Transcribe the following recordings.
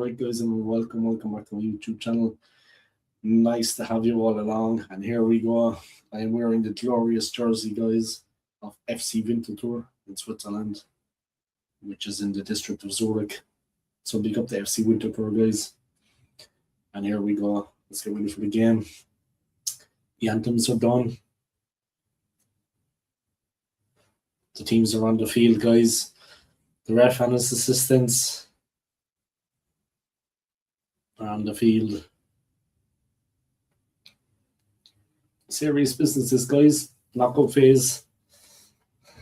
Alright guys, and welcome back to my YouTube channel. Nice to have you all along, and here we go. I am wearing the glorious jersey, guys, of FC Winterthur in Switzerland, which is in the district of Zurich. So big up to FC Winterthur, guys. And here we go. Let's get ready for the game. The anthems are done. The teams are on the field, guys. The ref and his assistants are on the field. Serious businesses, guys. Knockout phase. A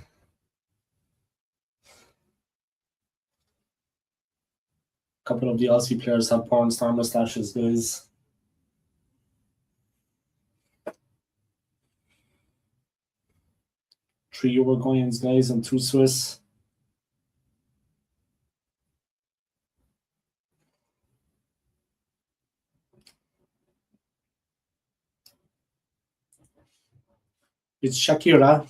couple of the Aussie players have porn star mustaches, guys. Three Uruguayans, guys, and two Swiss. It's Shakira.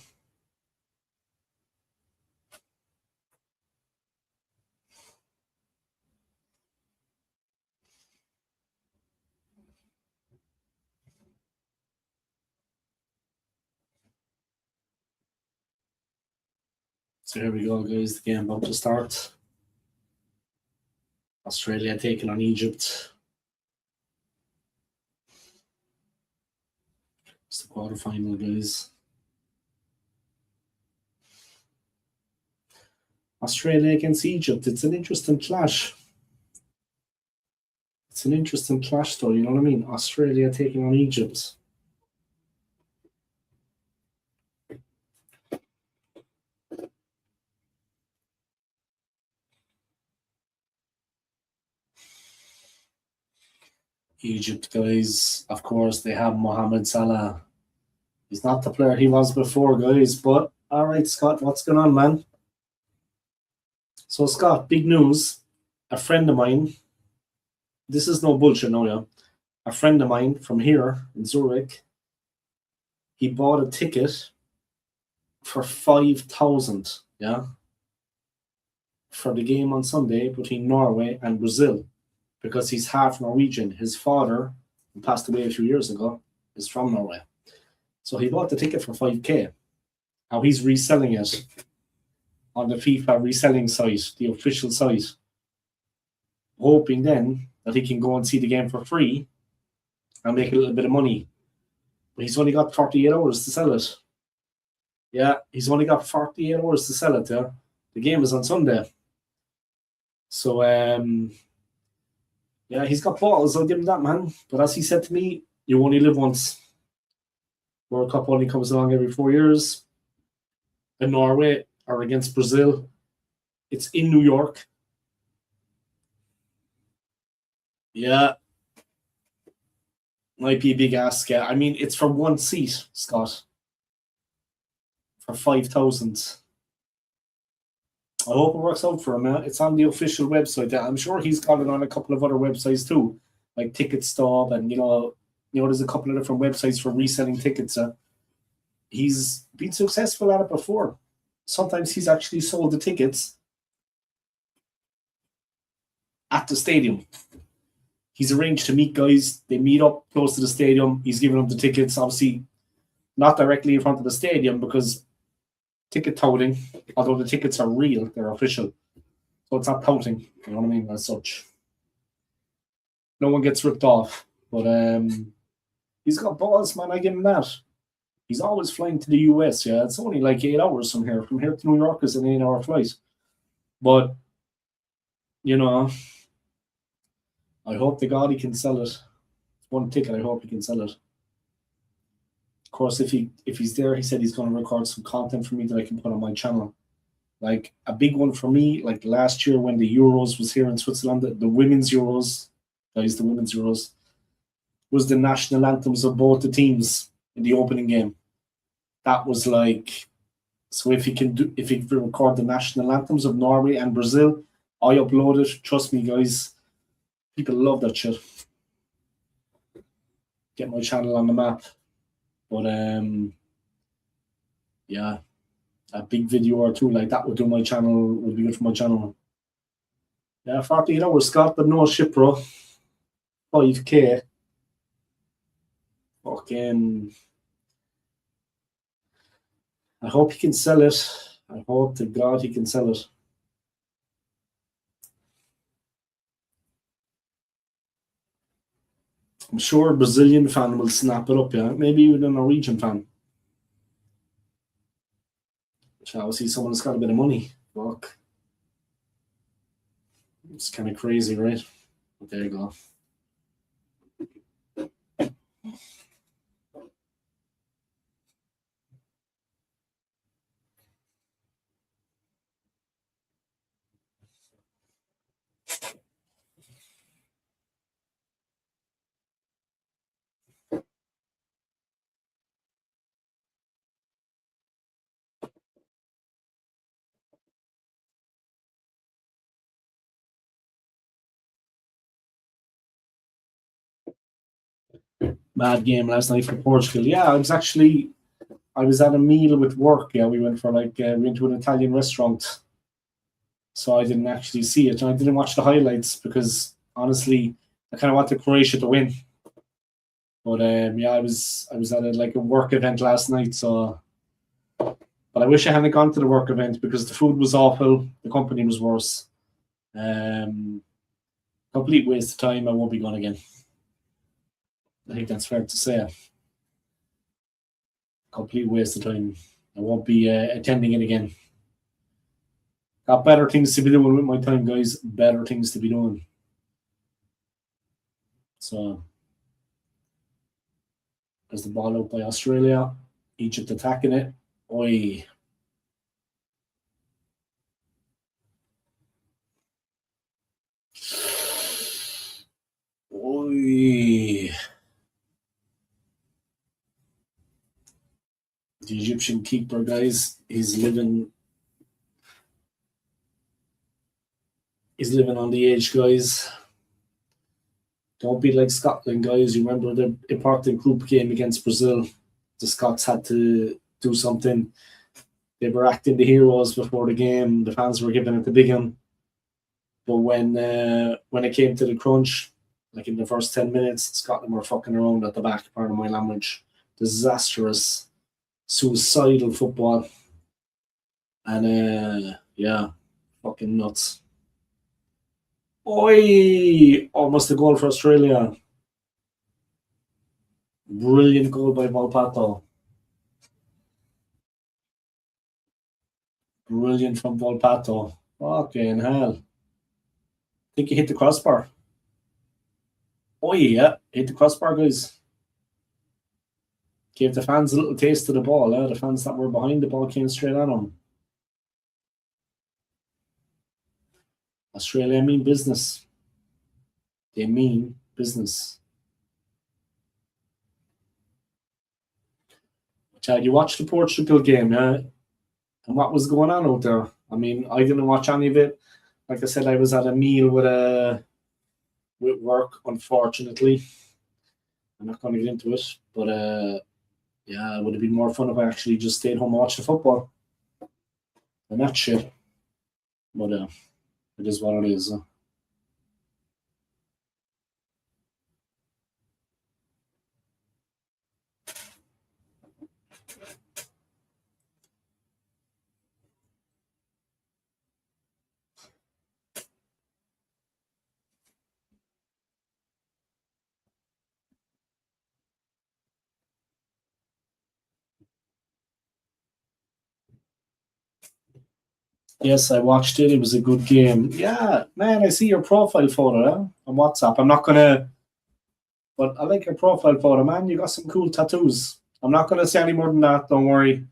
So here we go, guys. The game about to start. Australia taking on Egypt. It's the quarterfinal, guys. Australia against Egypt. It's an interesting clash. It's an interesting clash, though. You know what I mean? Australia taking on Egypt. Egypt, guys, of course, they have Mohamed Salah. He's not the player he was before, guys. But, all right, Scott, what's going on, man? So, Scott, big news. A friend of mine, this is no bullshit, no, yeah. A friend of mine from here in Zurich, he bought a ticket for 5,000, yeah, for the game on Sunday between Norway and Brazil, because he's half Norwegian. His father, who passed away a few years ago, is from Norway. So he bought the ticket for 5K. Now he's reselling it on the FIFA reselling site, the official site, hoping then that he can go and see the game for free and make a little bit of money. But he's only got 48 hours to sell it. Yeah, he's only got 48 hours to sell it, yeah. The game is on Sunday. So, yeah, he's got balls, I'll give him that, man. But as he said to me, you only live once. World Cup only comes along every 4 years. In Norway or against Brazil. It's in New York. Yeah. Might be a big ask. Yeah. I mean, it's for one seat, Scott. For 5,000. I hope it works out for him. It's on the official website. I'm sure he's got it on a couple of other websites too, like Ticket Stub, and you know, there's a couple of different websites for reselling tickets. He's been successful at it before. Sometimes he's actually sold the tickets at the stadium. He's arranged to meet guys. They meet up close to the stadium. He's giving them the tickets, obviously not directly in front of the stadium because ticket touting, although the tickets are real, they're official. So it's not touting, you know what I mean, as such. No one gets ripped off. But he's got balls, man, I give him that. He's always flying to the US, yeah. It's only like 8 hours from here. From here to New York is an 8-hour flight. But, you know, I hope to God he can sell it. One ticket, I hope he can sell it. Of course, if he's there, he said he's going to record some content for me that I can put on my channel. Like a big one for me, like last year when the Euros was here in Switzerland, the women's Euros, guys, the women's Euros, was the national anthems of both the teams in the opening game. That was like, so if he can record the national anthems of Norway and Brazil, I upload it. Trust me, guys, people love that shit. Get my channel on the map. But yeah, a big video or two like that would do my channel, would be good for my channel. Yeah, 48 hours, Scott, but no ship, bro. 5K. Fucking. I hope he can sell it. I hope to God he can sell it. I'm sure a Brazilian fan will snap it up, yeah. Maybe even a Norwegian fan. Shall we see someone that's got a bit of money? Fuck. It's kind of crazy, right? But there you go. Mad game last night for Portugal. Yeah, I was at a meal with work. Yeah, we went we went to an Italian restaurant, so I didn't actually see it, and I didn't watch the highlights because honestly, I kind of wanted Croatia to win. But yeah, I was at a work event last night, so. But I wish I hadn't gone to the work event because the food was awful, the company was worse. Complete waste of time. I won't be going again. I think that's fair to say. Complete waste of time. I won't be attending it again. Got better things to be doing with my time, guys. Better things to be doing. So, there's the ball out by Australia. Egypt attacking it. Oi. Oi. The Egyptian keeper, guys, he's living on the edge, guys. Don't be like Scotland, guys. You remember the important group game against Brazil? The Scots had to do something. They were acting the heroes before the game. The fans were giving it the big one. But when it came to the crunch, like in the first 10 minutes, Scotland were fucking around at the back, pardon my language. Disastrous, suicidal football. And yeah, fucking nuts. Oi! Almost a goal for Australia. Brilliant goal by Volpato. Brilliant from Volpato. Fucking hell. I think he hit the crossbar. Oh yeah, hit the crossbar, guys. Gave the fans a little taste of the ball. The fans that were behind the ball came straight on them. Australia mean business. They mean business. Chad, you watched the Portugal game, yeah? And what was going on out there? I mean, I didn't watch any of it. Like I said, I was at a meal with work, unfortunately. I'm not going to get into it, but yeah, it would have been more fun if I actually just stayed home and watched the football. And that shit. But it is what it is. Yes, I watched it. It was a good game. Yeah, man, I see your profile photo on WhatsApp. I'm not gonna, but I like your profile photo, man. You got some cool tattoos. I'm not gonna say any more than that. Don't worry,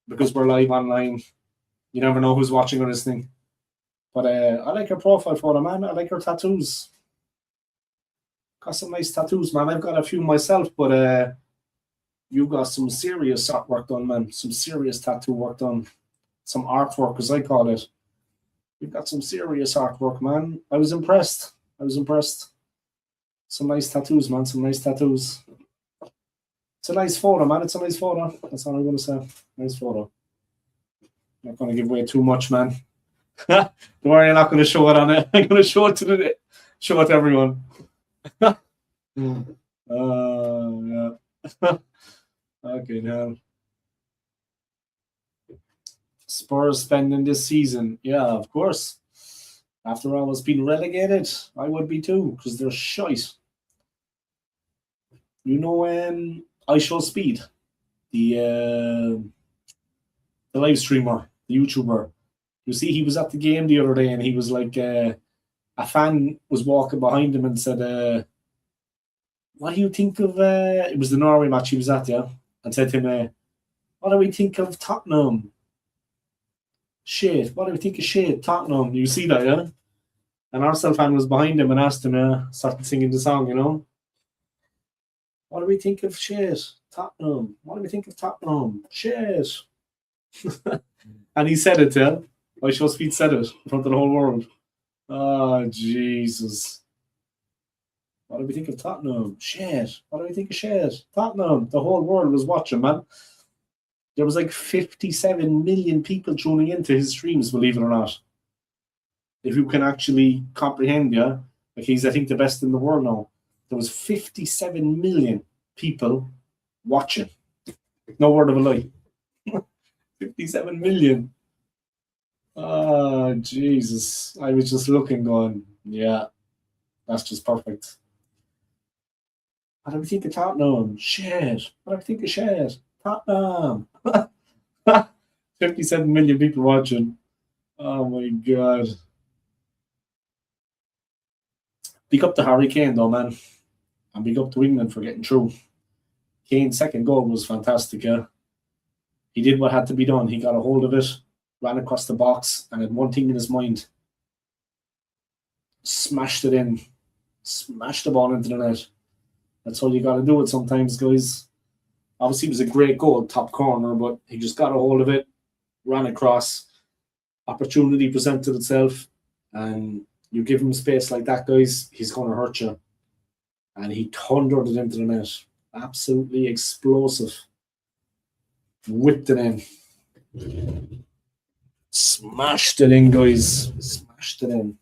because we're live online. You never know who's watching or listening. But I like your profile photo, man. I like your tattoos. Got some nice tattoos, man. I've got a few myself, but you got some serious artwork done, man. Some serious tattoo work done. Some artwork, as I call it. You've got some serious artwork, man. I was impressed. Some nice tattoos, man. Some nice tattoos. It's a nice photo, man. It's a nice photo. That's all I'm going to say. Nice photo. Not going to give away too much, man. Don't worry, I'm not going to show it on it. I'm going to show it to everyone. Yeah. Okay, now Spurs spending this season. Yeah, of course. After I was being relegated, I would be too, because they're shite. You know, I Show Speed, the the live streamer, the YouTuber. You see, he was at the game the other day, and he was like, a fan was walking behind him and said, "What do you think of?" It was the Norway match he was at, yeah, and said to him, "What do we think of Tottenham? Shit. What do we think of shit, Tottenham?" You see that, yeah? An Arsenal fan was behind him and asked him, started singing the song, you know. What do we think of shit, Tottenham? What do we think of Tottenham? Shit. And he said it, yeah. I Show Speed said it in front of the whole world. Oh, Jesus. What do we think of Tottenham? Shit. What do we think of shit? Tottenham. The whole world was watching, man. There was like 57 million people tuning into his streams, believe it or not. If you can actually comprehend, yeah. Like he's, I think, the best in the world now. There was 57 million people watching. No word of a lie. 57 million. Oh, Jesus. I was just looking, going, yeah, that's just perfect. What do we think of Tottenham? Shit. What do we think of shit? Tottenham. 57 million people watching. Oh, my God. Big up to Harry Kane, though, man. And big up to England for getting through. Kane's second goal was fantastic, yeah. He did what had to be done. He got a hold of it, ran across the box, and had one thing in his mind. Smashed it in. Smashed the ball into the net. That's all you got to do it sometimes, guys. Obviously, it was a great goal, top corner, but he just got a hold of it, ran across. Opportunity presented itself, and you give him space like that, guys, he's going to hurt you. And he thundered it into the net. Absolutely explosive. Whipped it in. Smashed it in, guys. Smashed it in.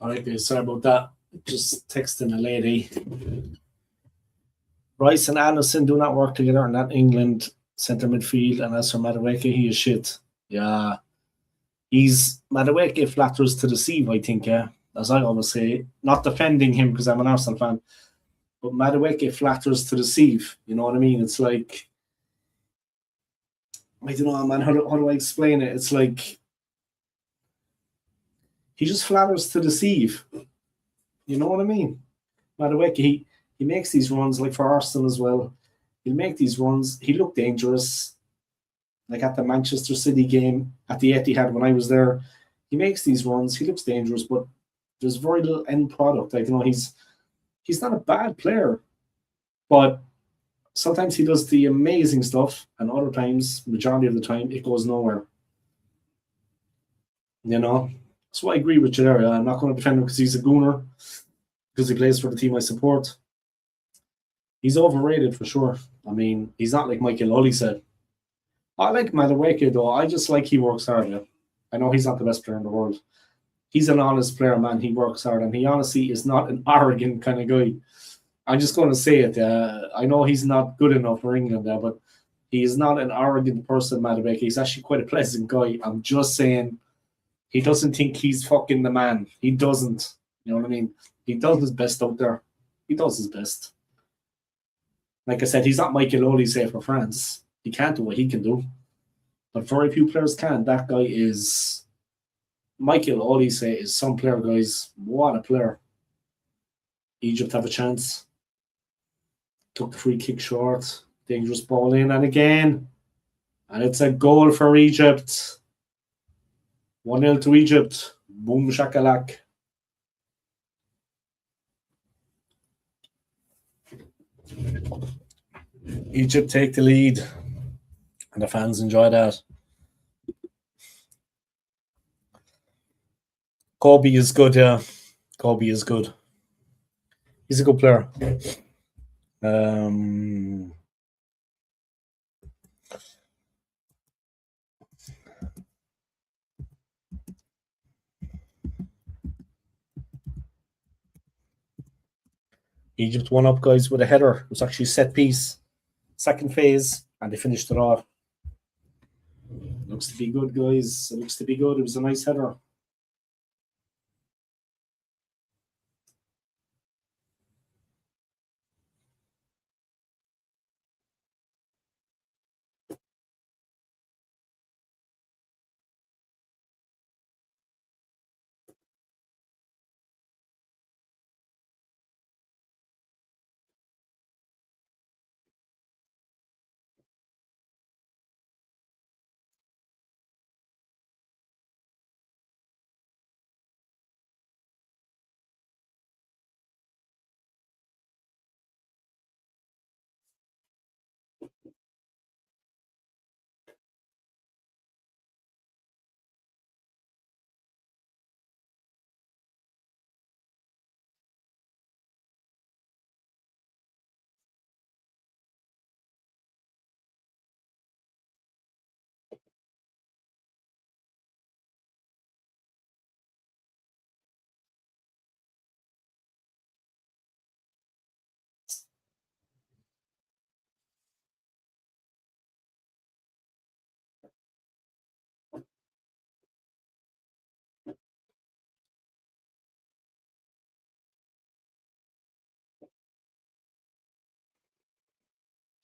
All right, guys, sorry about that. Just texting a lady. Rice and Allison do not work together in that England centre midfield, and as for Madueke, he is shit. Yeah. He's Madueke flatters to deceive, I think, yeah. As I always say, not defending him because I'm an Arsenal fan, but Madueke flatters to deceive. You know what I mean? It's like, I don't know, man. How do I explain it? It's like he just flatters to deceive. You know what I mean? Madueke, he makes these runs like for Arsenal as well. He'll make these runs. He looked dangerous, like at the Manchester City game at the Etihad when I was there. He makes these runs. He looks dangerous, but there's very little end product. Like, you know, he's not a bad player, but Sometimes he does the amazing stuff, and other times, majority of the time, it goes nowhere. You know, so I agree with you there. I'm not going to defend him because he's a gooner, because he plays for the team I support. He's overrated for sure. I mean, he's not like Michael Ollie said. I like Madueke though. I just like he works hard. Yeah. I know he's not the best player in the world. He's an honest player, man. He works hard, and he honestly is not an arrogant kind of guy. I'm just going to say it. I know he's not good enough for England there, but he is not an arrogant person, Madueke. He's actually quite a pleasant guy. I'm just saying he doesn't think he's fucking the man. He doesn't. You know what I mean? He does his best out there. He does his best. Like I said, he's not Michael Ollie, say, for France. He can't do what he can do. But very few players can. That guy is Michael Ollie, say, is some player, guys. What a player. Egypt have a chance. Took the free kick short. Dangerous ball in, and again. And it's a goal for Egypt. 1-0 to Egypt. Boom shakalak. Egypt take the lead. And the fans enjoy that. Kobe is good, yeah. Kobe is good. He's a good player. Egypt won up, guys, with a header. It was actually set piece. Second phase, and they finished it off. Looks to be good, guys. It looks to be good. It was a nice header.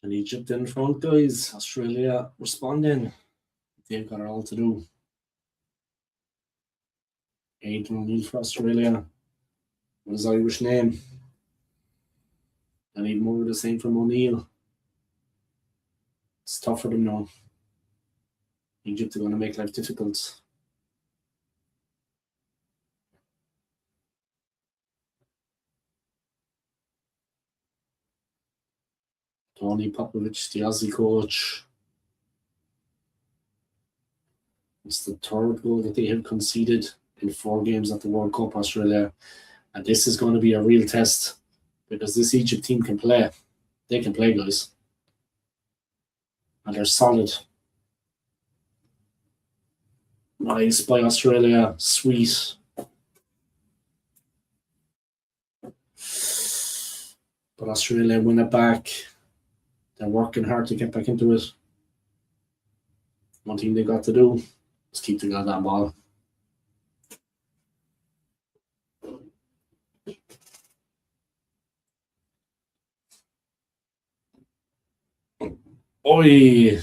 And Egypt in front, guys. Australia responding. They've got it all to do. Aidan O'Neill for Australia. What is Irish name? I need more of the same from O'Neill. It's tough for them now. Egypt are going to make life difficult. Tony Popovich, the Aussie coach. It's the third goal that they have conceded in 4 games at the World Cup, Australia. And this is going to be a real test because this Egypt team can play. They can play, guys. And they're solid. Nice by Australia. Sweet. But Australia win it back. They're working hard to get back into it. One thing they got to do is keep the goddamn ball. Oi!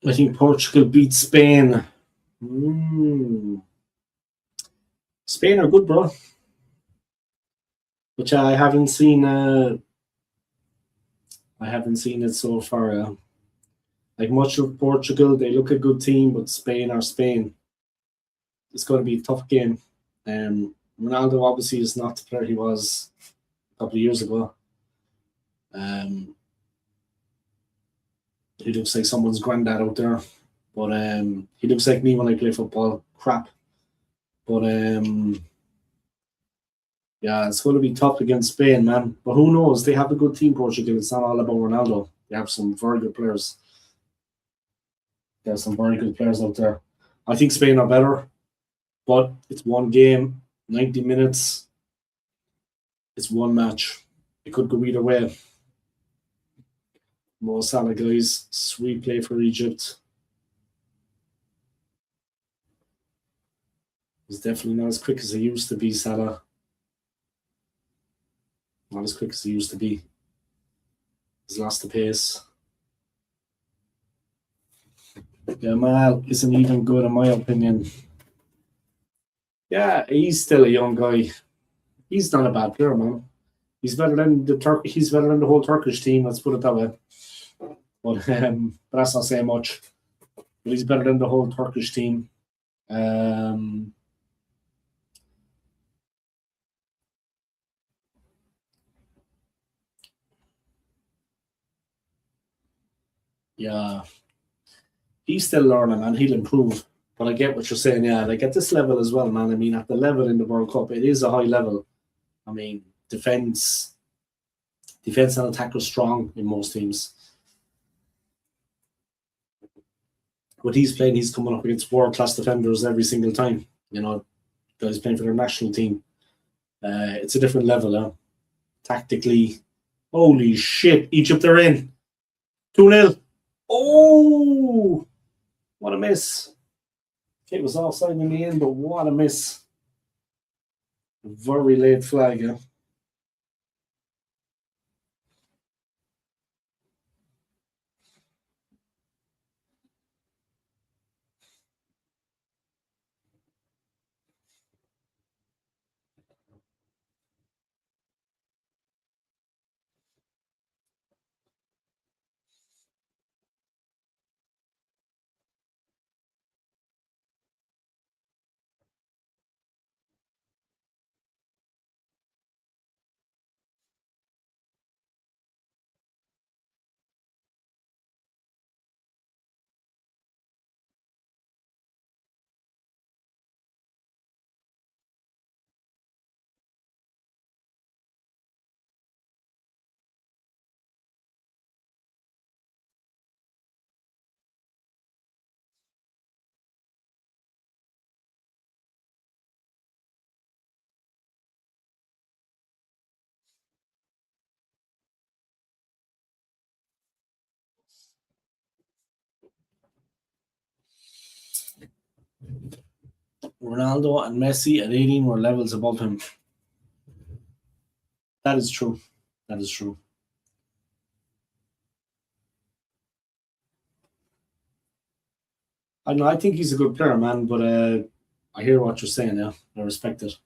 I think Portugal beat Spain. Spain are good, bro. Which I haven't seen. I haven't seen it so far. Like much of Portugal, they look a good team, but Spain are Spain. It's going to be a tough game. Ronaldo obviously is not the player he was a couple of years ago. He looks like someone's granddad out there, but he looks like me when I play football. Crap. But yeah, it's going to be tough against Spain, man. But who knows? They have a good team, Portugal. It's not all about Ronaldo. They have some very good players. There's some very good players out there. I think Spain are better, but it's one game, 90 minutes. It's one match. It could go either way. Mo Salah, guys. Sweet play for Egypt. He's definitely not as quick as he used to be, Salah. Not as quick as he used to be. He's lost the pace. Jamal isn't even good in my opinion. Yeah, he's still a young guy. He's not a bad player, man. He's better than He's better than the whole Turkish team. Let's put it that way. But that's not saying much. But he's better than the whole Turkish team. Yeah. He's still learning, man. He'll improve. But I get what you're saying, yeah. Like at this level as well, man. I mean, at the level in the World Cup, it is a high level. I mean, defense and attack are strong in most teams. What he's playing, he's coming up against world-class defenders every single time. You know, guys playing for their national team. It's a different level, tactically. Holy shit, Egypt are in. 2-0. Oh, what a miss. It was offside in the end, but what a miss. A very late flag, yeah. Ronaldo and Messi at 18 were levels above him. That is true. That is true. I know. I think he's a good player, man. But I hear what you're saying. Yeah, I respect it.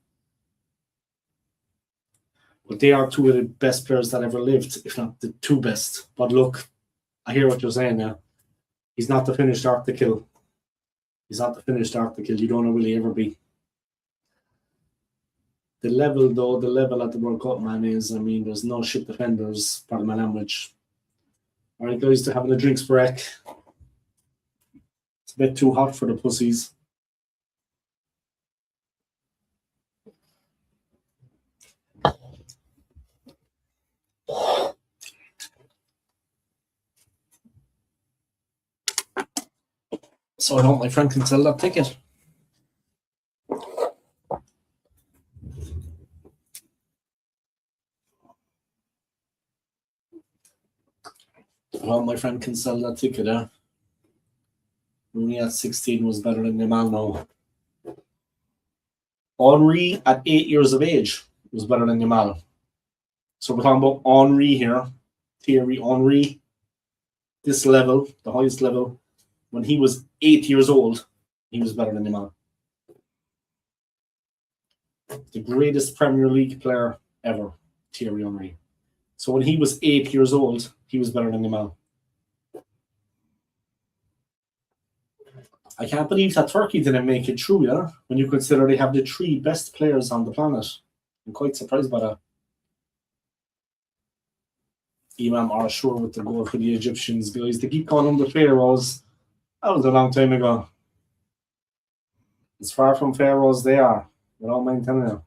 But they are two of the best players that ever lived, if not the two best. But look, I hear what you're saying now. He's not the finished article. He's not the finished article. You don't know will he ever be. The level, though, the level at the World Cup, man, is, I mean, there's no shit defenders, pardon my language. All right, guys, they're having a drinks break. It's a bit too hot for the pussies. So I hope my friend can sell that ticket. I hope my friend can sell that ticket, Rooney at 16 was better than Yamal now. Henry at 8 years of age was better than Yamal. So we're talking about Henry here. Thierry Henry. This level, the highest level. when he was 8 years old, he was better than him all. The greatest Premier League player ever, Thierry Henry. So when he was 8 years old, he was better than him all. I can't believe that Turkey didn't make it through, yeah? When you consider they have the 3 best players on the planet. I'm quite surprised by that. Imam Ashur with the goal for the Egyptians, guys. They keep calling them the Pharaohs. That was a long time ago. As far from Pharaohs they are. I don't mind telling you.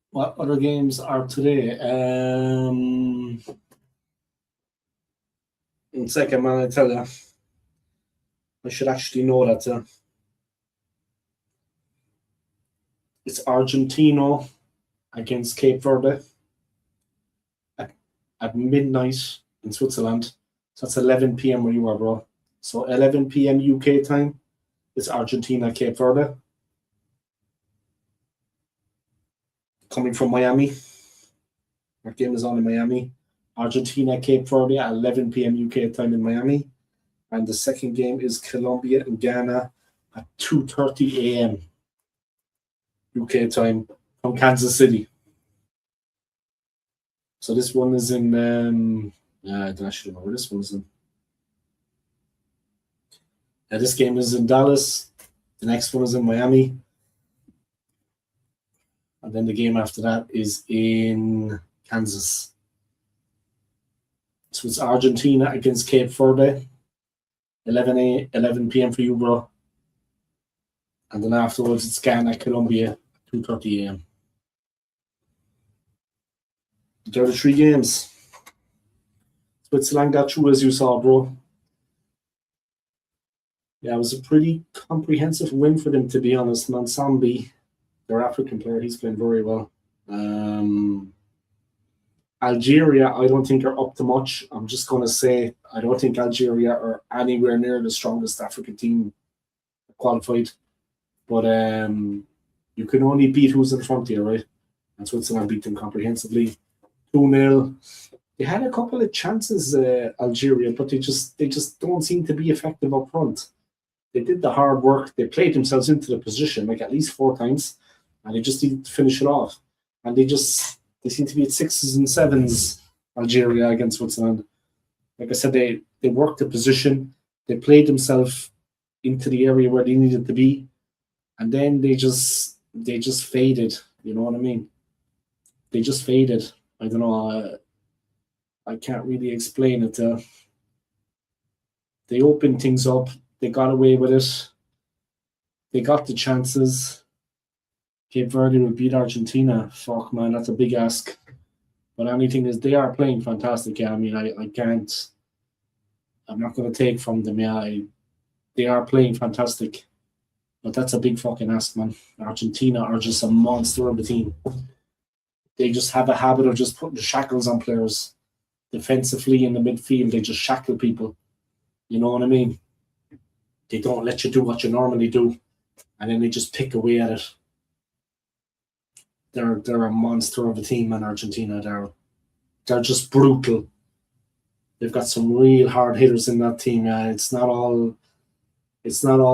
What other games are today? In a second, man, I tell you. I should actually know that. It's Argentina against Cape Verde at midnight in Switzerland. So that's 11 p.m. where you are, bro. So 11 p.m. UK time. It's Argentina, Cape Verde. Coming from Miami. That game is on in Miami. Argentina, Cape Verde at 11 p.m. UK time in Miami. And the second game is Colombia and Ghana at 2:30 a.m. UK time from Kansas City. So this one is in, I don't actually know where this one is in. This game is in Dallas. The next one is in Miami. And then the game after that is in Kansas. So it's Argentina against Cape Verde. 11 p.m. for you, bro. And then afterwards it's Ghana, Colombia, 2:30 a.m. There are the 3 games. Switzerland got through, as you saw, bro. Yeah, it was a pretty comprehensive win for them, to be honest. Mansambi, their African player, he's playing very well. Algeria, I don't think are up to much. I'm just going to say I don't think Algeria are anywhere near the strongest African team qualified. But you can only beat who's in front here, right? And Switzerland beat them comprehensively. 2-0. They had a couple of chances, Algeria, but they just don't seem to be effective up front. They did the hard work. They played themselves into the position like at least 4 times, and they just needed to finish it off. And they seem to be at 6s and 7s, Algeria against Switzerland. Like I said, they worked the position. They played themselves into the area where they needed to be, and then they just faded. You know what I mean? They just faded. I don't know. I can't really explain it. They opened things up. They got away with it. They got the chances. Cape Verde would beat Argentina. Fuck, man, that's a big ask. But anything is, they are playing fantastic. Yeah, I mean, I can't. I'm not going to take from them. Yeah, they are playing fantastic. But that's a big fucking ask, man. Argentina are just a monster of a team. They just have a habit of just putting the shackles on players. defensively in the midfield. They just shackle people. You know what I mean? They don't let you do what you normally do, and then they just pick away at it. They're a monster of a team in Argentina. They're just brutal. They've got some real hard hitters in that team. It's not all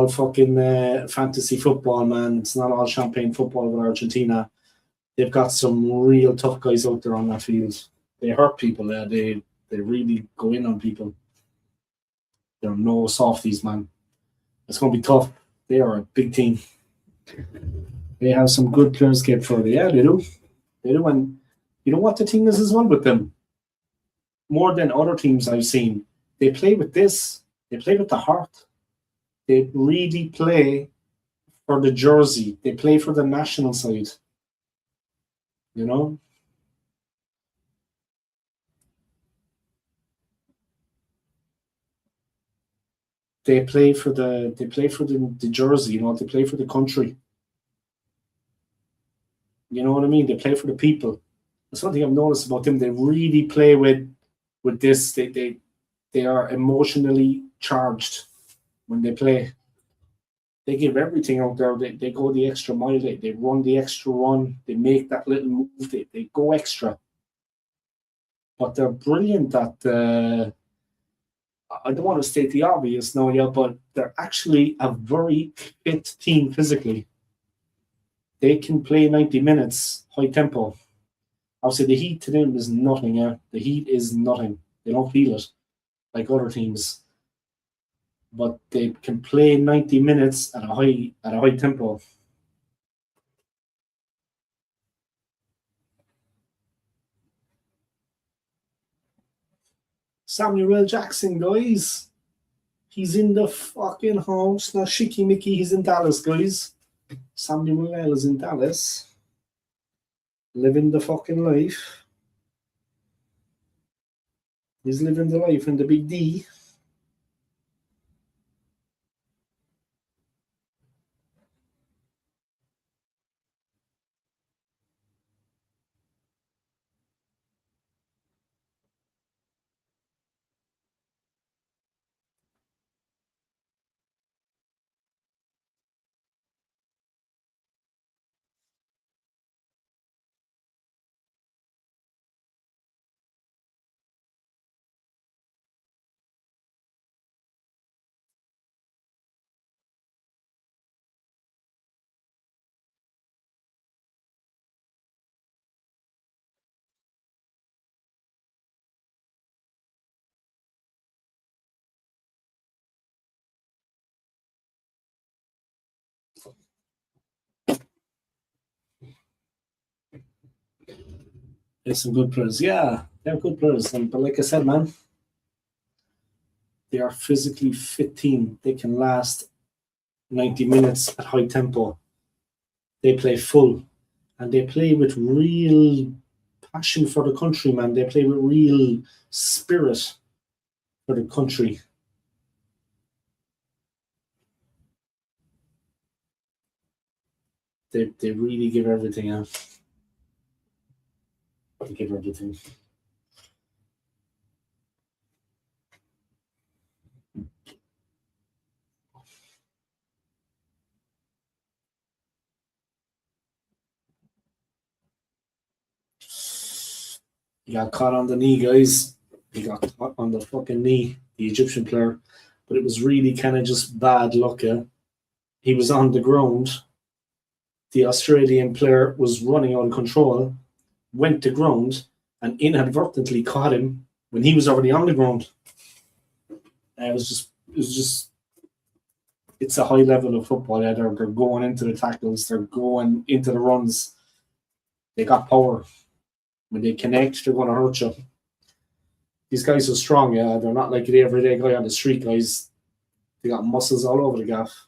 fucking fantasy football, man. It's not all champagne football with Argentina. They've got some real tough guys out there on that field. They hurt people. They really go in on people. They're no softies, man. It's going to be tough. They are a big team. They have some good players kept for it. Yeah, they do. They do. And you know what the thing is as well with them? More than other teams I've seen, they play with this. They play with the heart. They really play for the jersey. They play for the national side. You know? They play for the jersey, you know, they play for the country. You know what I mean? They play for the people. That's something I've noticed about them. They really play with this. They are emotionally charged when they play. They give everything out there. They go the extra mile. They run the extra run. They make that little move. They go extra. But they're brilliant at. I don't want to state the obvious now, yeah, but they're actually a very fit team physically. They can play 90 minutes high tempo. Obviously, the heat to them is nothing. Yeah, the heat is nothing. They don't feel it like other teams, but they can play 90 minutes at a high tempo. Samuel L. Jackson, guys, he's in the fucking house. Not Shicky Mickey. He's in Dallas, guys. Samuel L. is in Dallas, living the fucking life. He's living the life in the big D. There's some good players. Yeah, they're good players. But like I said, man, they are physically fit team. They can last 90 minutes at high tempo. They play full, and they play with real passion for the country, man. They play with real spirit for the country. They really give everything out. They give everything. He got caught on the knee, guys. He got caught on the fucking knee, the Egyptian player. But it was really kind of just bad luck. Yeah? He was on the ground. The Australian player was running out of control, went to ground, and inadvertently caught him when he was already on the ground. And it was just, it's a high level of football. Yeah, they're going into the tackles, they're going into the runs. They got power. When they connect, they're going to hurt you. These guys are strong. Yeah, they're not like the everyday guy on the street. Guys, they got muscles all over the gaff.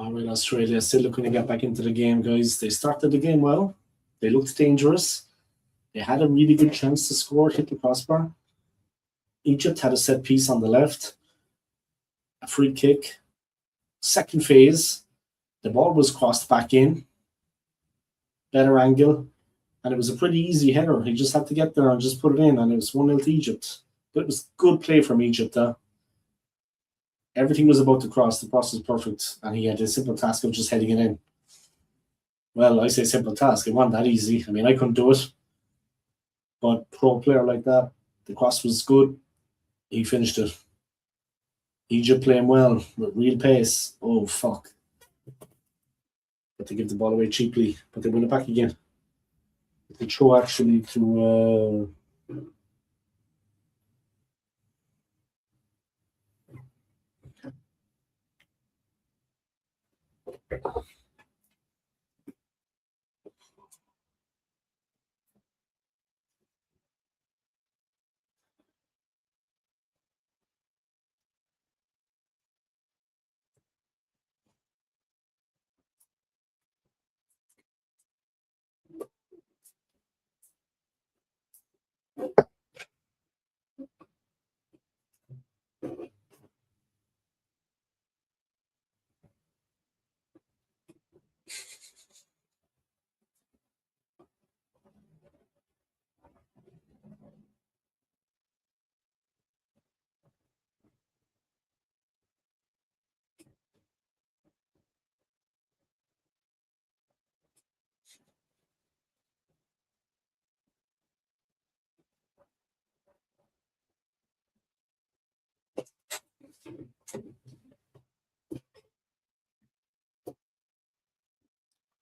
All right, Australia still looking to get back into the game, guys. They started the game well. They looked dangerous. They had a really good chance to score, hit the crossbar. Egypt had a set piece on the left, a free kick. Second phase, the ball was crossed back in, better angle, and it was a pretty easy header. He just had to get there and just put it in, and it was 1-0 to Egypt. But it was good play from Egypt. Everything was about to cross. The cross was perfect, and he had a simple task of just heading it in. Well, I say simple task. It wasn't that easy. I mean, I couldn't do it. But pro player like that, the cross was good. He finished it. Egypt playing well with real pace. Oh, fuck. But they give the ball away cheaply, but they win it back again. They throw actually to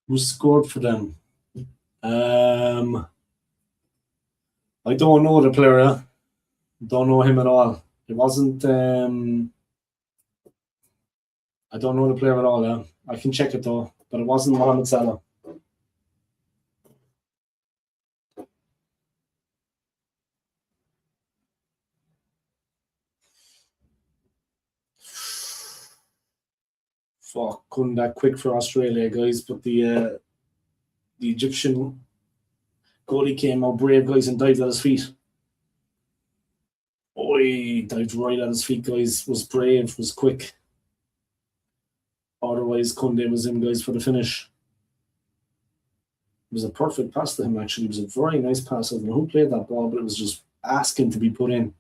who scored for them? I don't know the player. Don't know him at all. It wasn't. I don't know the player at all. I can check it though, but it wasn't Mohamed Salah. Fuck, couldn't that quick for Australia, guys. But the Egyptian goalie came out brave, guys, and dived at his feet. Oh, he dived right at his feet, guys. Was brave, was quick. Otherwise, Kunde was in, guys, for the finish. It was a perfect pass to him, actually. It was a very nice pass. I don't know who played that ball, but it was just asking to be put in.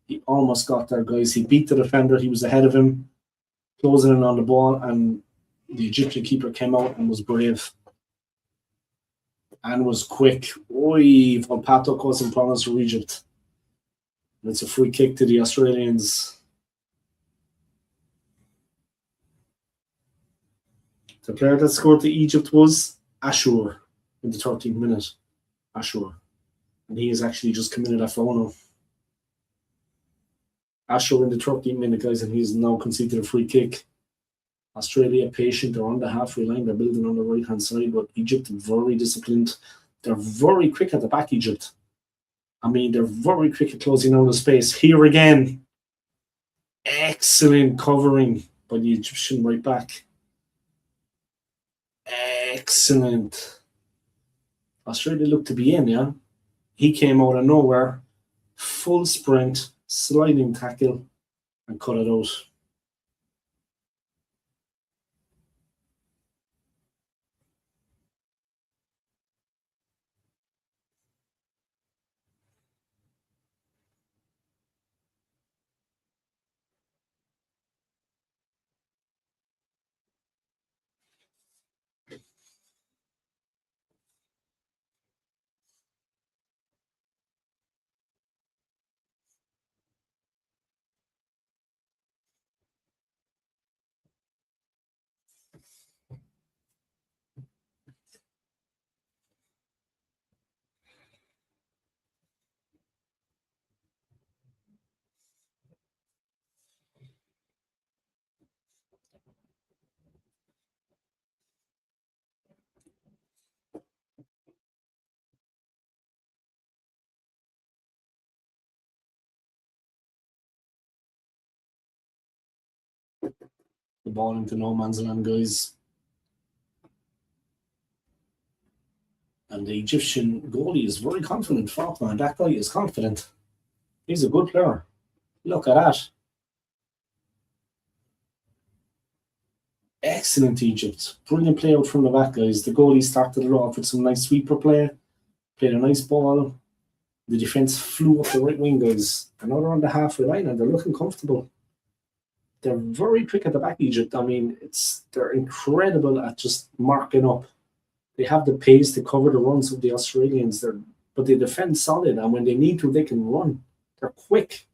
He almost got there, guys. He beat the defender. He was ahead of him, closing in on the ball, and the Egyptian keeper came out and was brave and was quick. Oi, Volpato causing problems for Egypt. And it's a free kick to the Australians. The player that scored to Egypt was Ashur in the 13th minute. Ashur. And he is actually just committed a foul now. Ashur in the 13th minute, guys, and he's now conceded a free kick. Australia patient, they're on the halfway line, they're building on the right hand side, but Egypt very disciplined. They're very quick at the back, Egypt. I mean, they're very quick at closing down the space. Here again, excellent covering by the Egyptian right back. Excellent. Australia looked to be in, yeah. He came out of nowhere, full sprint, sliding tackle, and cut it out. the ball into no man's land, guys. And the Egyptian goalie is very confident. Fuck, man, that guy is confident. He's a good player. Look at that. Excellent Egypt. Brilliant play out from the back, guys. The goalie started it off with some nice sweeper play. Played a nice ball. The defence flew up the right wing, guys. And now they're on the halfway line and they're looking comfortable. They're very quick at the back, Egypt. I mean, they're incredible at just marking up. They have the pace to cover the runs of the Australians. But they defend solid, and when they need to, they can run. They're quick.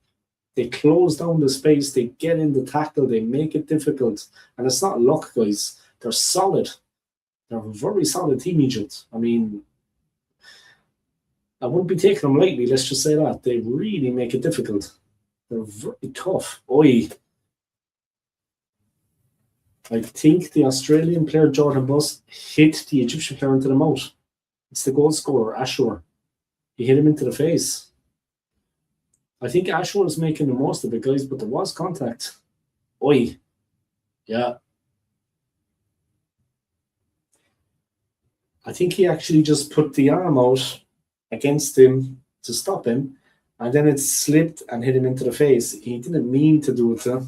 They close down the space. They get in the tackle. They make it difficult. And it's not luck, guys. They're solid. They're a very solid team, Egypt. I mean, I wouldn't be taking them lightly. Let's just say that. They really make it difficult. They're very tough. Oi. I think the Australian player, Jordan Buss, hit the Egyptian player into the mouth. It's the goal scorer, Ashur. He hit him into the face. I think Ashur was making the most of it, guys, but there was contact. Oi. Yeah. I think he actually just put the arm out against him to stop him, and then it slipped and hit him into the face. He didn't mean to do it, huh?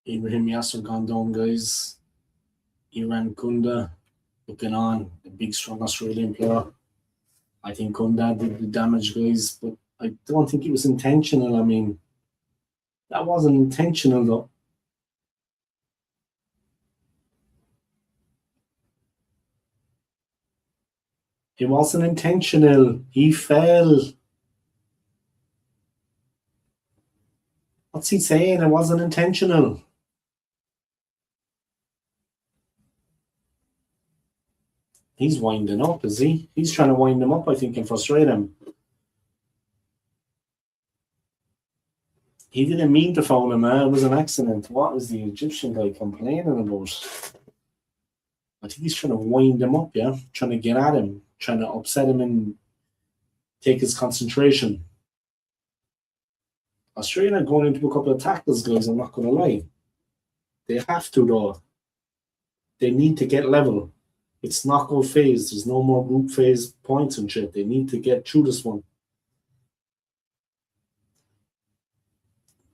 Ibrahim Yasser gone down, guys. Iran Kunda looking on, the big, strong Australian player. I think Kunda did the damage, guys, but I don't think it was intentional. I mean, that wasn't intentional, though. It wasn't intentional. He fell. What's he saying? It wasn't intentional. He's winding up, is he? He's trying to wind him up, I think, and frustrate him. He didn't mean to foul him, man. It was an accident. What was the Egyptian guy complaining about? I think he's trying to wind him up, yeah? Trying to get at him, trying to upset him and take his concentration. Australia are going into a couple of tackles, guys, I'm not going to lie. They have to, though. They need to get level. It's knockout phase. There's no more group phase points and shit. They need to get through this one.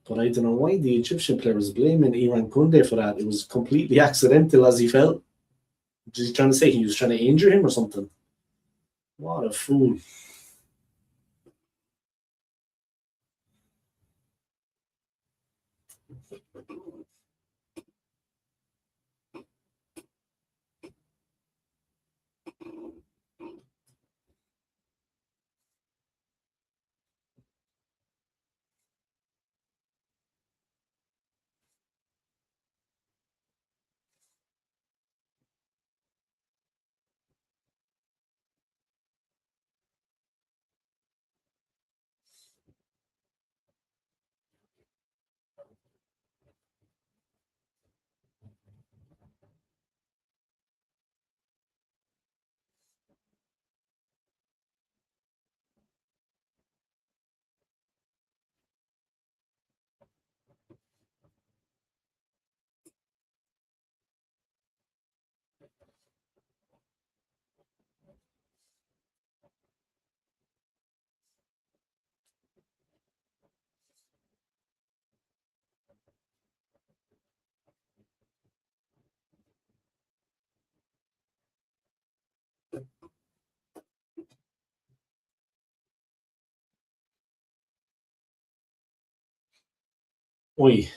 But I don't know why the Egyptian player was blaming Iran Kunde for that. It was completely accidental as he fell. Was he trying to say he was trying to injure him or something? What a fool. Oi.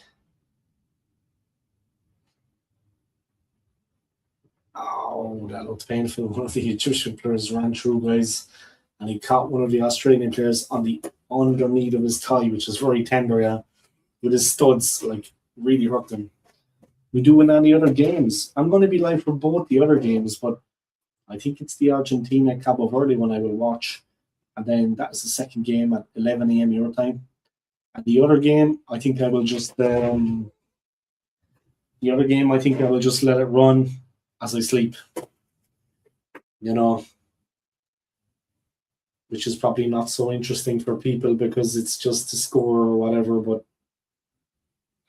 Oh, that looked painful. One of the Egyptian players ran through, guys, and he caught one of the Australian players on the underneath of his thigh, which is very tender, yeah, with his studs, like really hurt him. We do in any other games. I'm going to be live for both the other games, but I think it's the Argentina Cabo Verde one I will watch, and then that's the second game at 11 a.m. your time. And the other game, I think I will just the other game, I think I will just let it run as I sleep. You know, which is probably not so interesting for people because it's just to score or whatever. But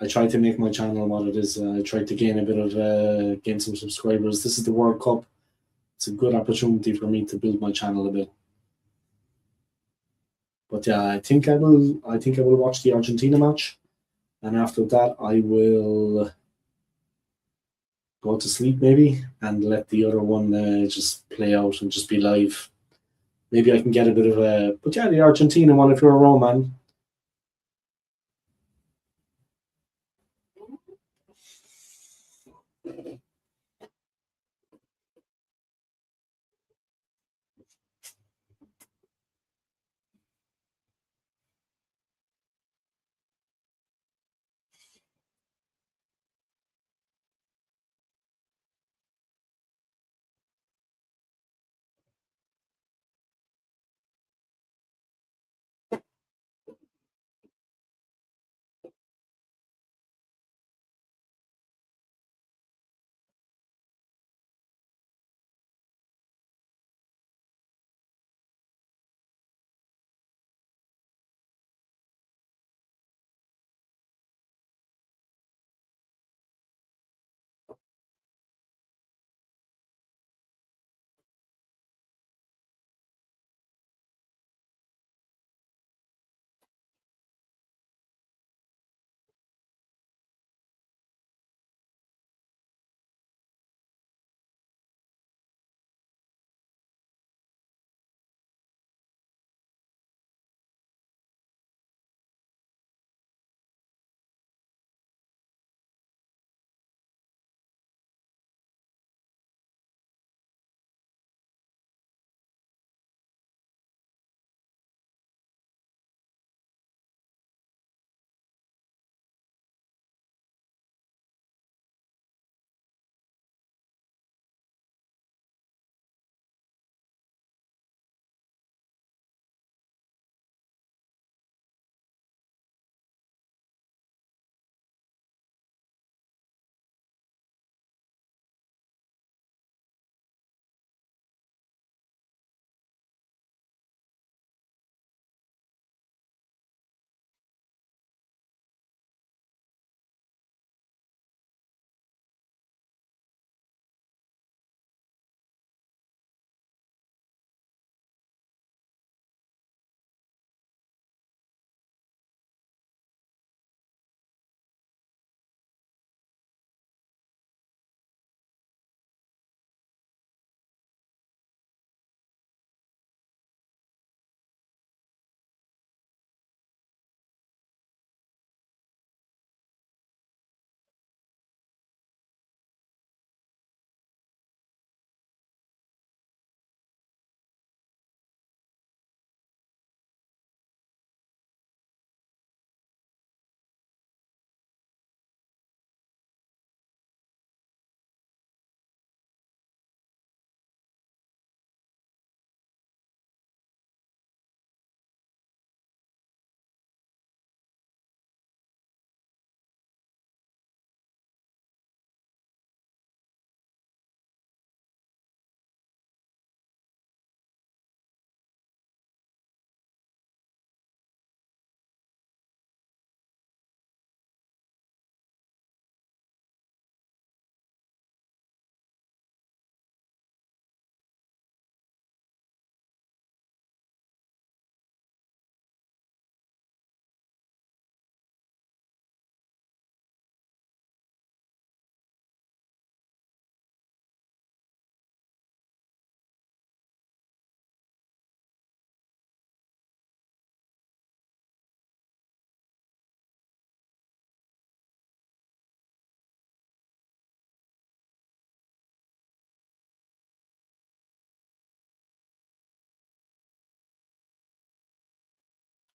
I try to make my channel what it is. I try to gain a bit of gain some subscribers. This is the World Cup. It's a good opportunity for me to build my channel a bit. But yeah, I think I will. I think I will watch the Argentina match, and after that, I will go to sleep maybe and let the other one just play out and just be live. Maybe I can get a bit of a. But yeah, the Argentina one. If you're a Roman,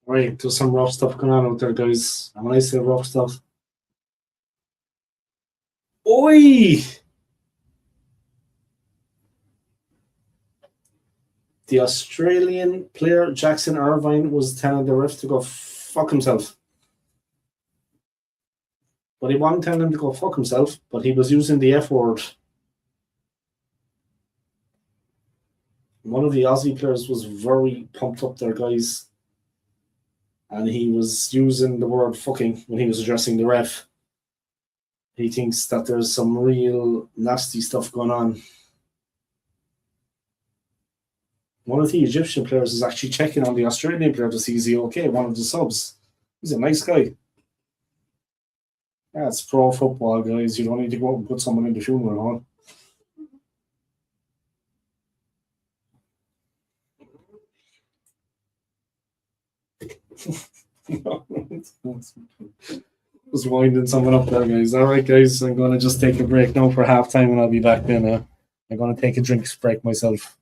Right, there's some rough stuff going on out there, guys. And when I say rough stuff, oi! The Australian player Jackson Irvine was telling the ref to go fuck himself. But he wasn't telling him to go fuck himself, but he was using the F word. One of the Aussie players was very pumped up there, guys. And he was using the word fucking when he was addressing the ref. He thinks that there's some real nasty stuff going on. One of the Egyptian players is actually checking on the Australian player to see is he okay, one of the subs. He's a nice guy. Yeah, it's pro football, guys. You don't need to go out and put someone in the funeral home. Was winding someone up there, guys. All right, guys, I'm going to just take a break now for half time and I'll be back then. I'm going to take a drinks break myself.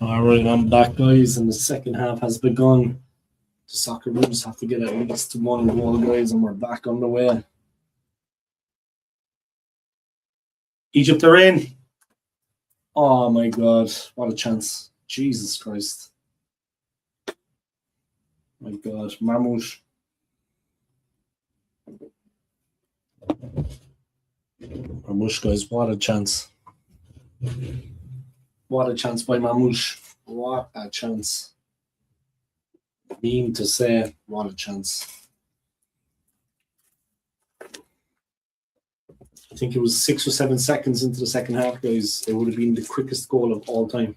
All right, I'm back, guys, and the second half has begun. The soccer rooms have to get at least one goal, guys, and we're back on the way. Egypt are in. Oh my God, what a chance! Jesus Christ! My God, Marmouche. Marmouche, guys, what a chance! What a chance by Marmouche! What a chance! Mean to say, what a chance! I think it was 6 or 7 seconds into the second half, guys. It would have been the quickest goal of all time.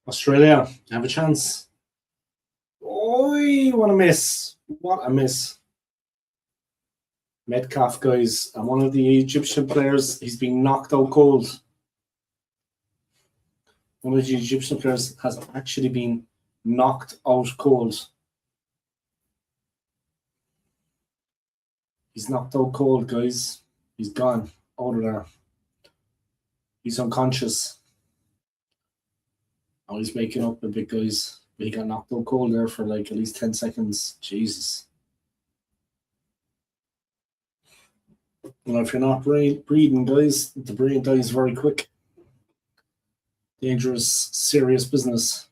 Australia have a chance. Oh, what a miss! What a miss! Metcalf, guys, and one of the Egyptian players, he's been knocked out cold. One of the Egyptian players has actually been knocked out cold. He's knocked out cold, guys. He's gone out of there. He's unconscious. Oh, he's waking up a bit, guys. He got knocked out cold there for like at least 10 seconds. Jesus. Well, if you're not breathing, guys, the brain dies very quick. Dangerous, serious business.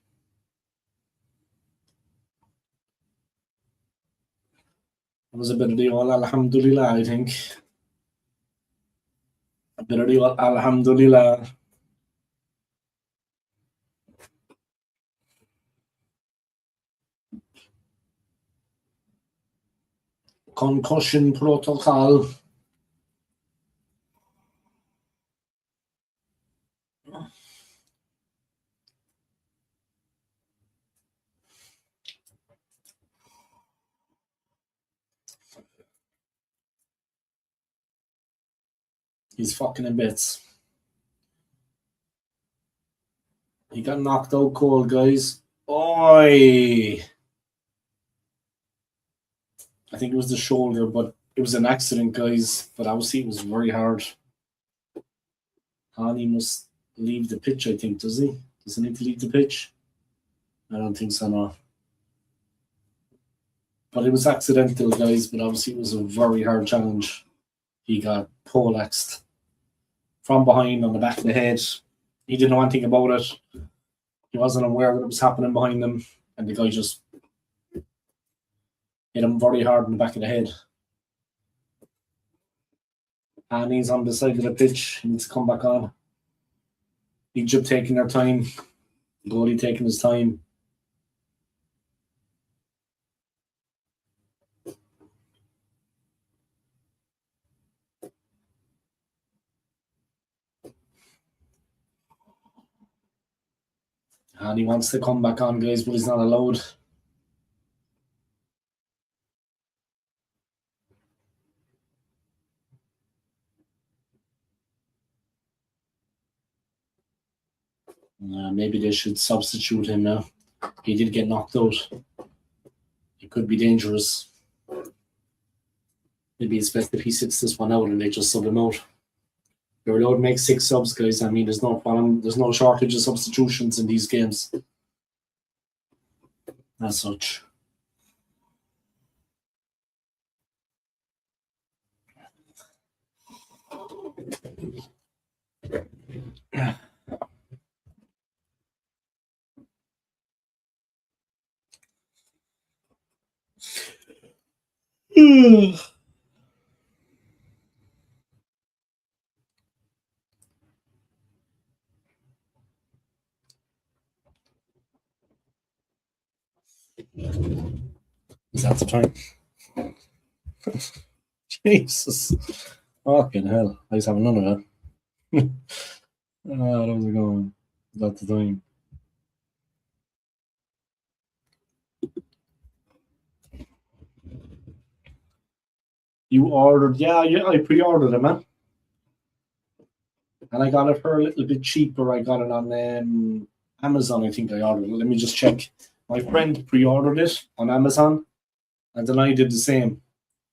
It was a bit of the all alhamdulillah, I think. A bit of the all alhamdulillah. Concussion protocol. He's fucking in bits. He got knocked out cold, guys. Oi! I think it was the shoulder, but it was an accident, guys. But obviously it was very hard. Hani must leave the pitch, I think, does he? Does he need to leave the pitch? I don't think so, no. But it was accidental, guys, but obviously it was a very hard challenge. He got poleaxed from behind on the back of the head. He didn't know anything about it. He wasn't aware that it was happening behind him, and the guy just hit him very hard in the back of the head. And he's on the side of the pitch. He needs to come back on. Egypt taking their time. Goalie taking his time. And he wants to come back on, guys, but he's not allowed. Maybe they should substitute him now. He did get knocked out. It could be dangerous. maybe it's best if he sits this one out and they just sub him out. They're allowed to make 6 subs, guys. I mean, there's no problem. There's no shortage of substitutions in these games. As such. Is that the time? Jesus. Fucking hell. I was having none of that. How's it going? Is that the time? You ordered, yeah, I pre-ordered it, man. And I got it for a little bit cheaper. I got it on Amazon, I think I ordered it. Let me just check. My friend pre-ordered it on Amazon, and then I did the same.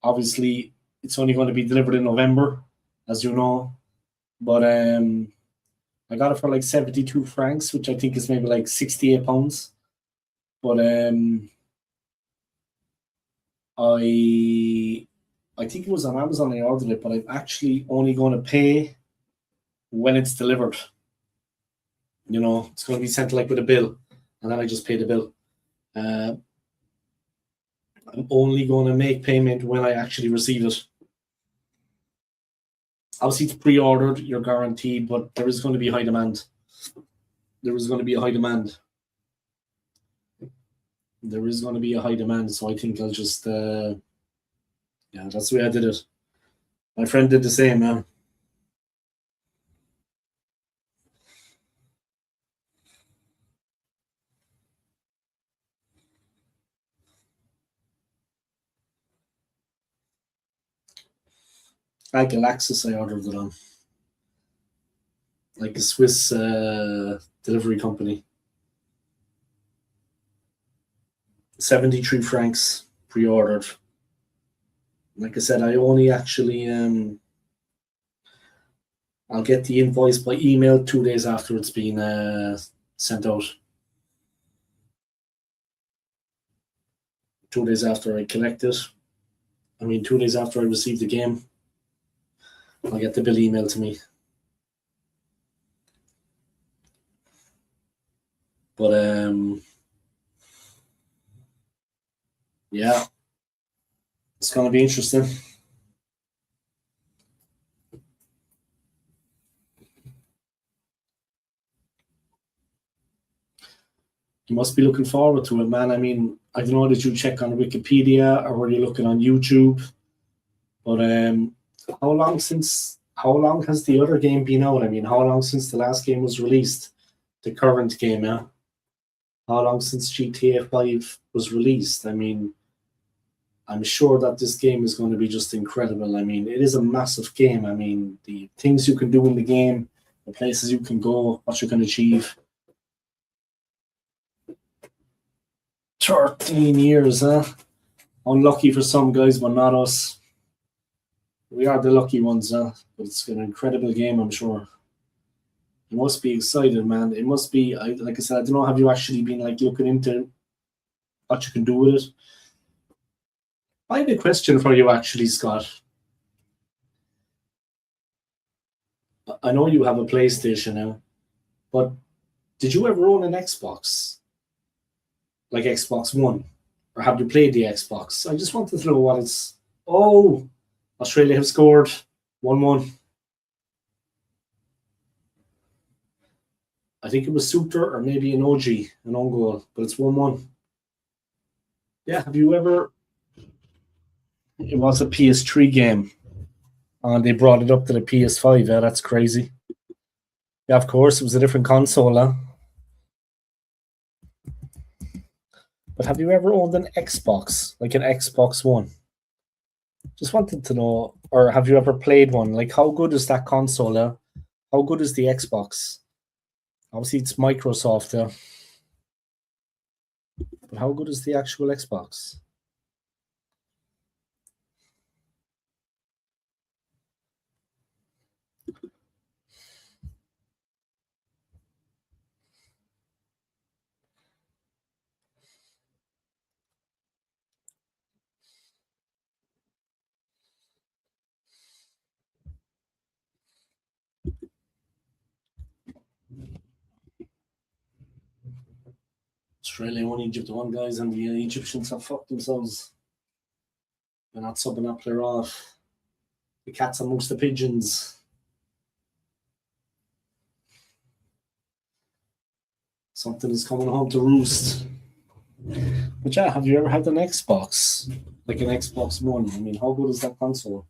Obviously, it's only going to be delivered in November, as you know. But I got it for like 72 francs, which I think is maybe like 68 pounds. But I think it was on Amazon I ordered it, but I'm actually only going to pay when it's delivered. You know, it's going to be sent like with a bill, and then I just pay the bill. I'm only going to make payment when I actually receive it. Obviously, it's pre-ordered, you're guaranteed, but there is going to be high demand. There is going to be a high demand. There is going to be a high demand, so I think I'll just, yeah, that's the way I did it. My friend did the same, man. Like Galaxis, I ordered it on. Like a Swiss delivery company. 73 francs pre-ordered. Like I said, I only actually I'll get the invoice by email 2 days after it's been sent out. 2 days after I collect it. 2 days after I receive the game, I'll get the bill emailed to me. But yeah, it's going to be interesting. You must be looking forward to it, man. I don't know, did you check on Wikipedia or were you looking on YouTube? But how long has the other game been out? How long since the last game was released? The current game, yeah. How long since GTA 5 was released? I'm sure that this game is going to be just incredible. It is a massive game. The things you can do in the game, the places you can go, what you can achieve. 13 years, huh? Unlucky for some guys, but not us. We are the lucky ones, huh? But it's an incredible game, I'm sure. You must be excited, man. It must be, like I said, I don't know, have you actually been looking into what you can do with it? I have a question for you, actually, Scott. I know you have a PlayStation now, but did you ever own an Xbox? Like Xbox One? Or have you played the Xbox? I just wanted to know what it's... Oh, Australia have scored 1-1. I think it was Suter or maybe an OG, an own goal, but it's 1-1. Yeah, have you ever... It was a PS3 game. And they brought it up to the PS5. Yeah, that's crazy. Yeah, of course, it was a different console, huh? But have you ever owned an Xbox, like an Xbox One? Just wanted to know, or have you ever played one? How good is that console? How good is the Xbox? Obviously, it's Microsoft, but how good is the actual Xbox? Australia 1, Egypt 1, guys, and the Egyptians have fucked themselves. They're not subbing that player off. The cat's amongst the pigeons. Something is coming home to roost. But yeah, have you ever had an Xbox? Like an Xbox One? I mean, how good is that console?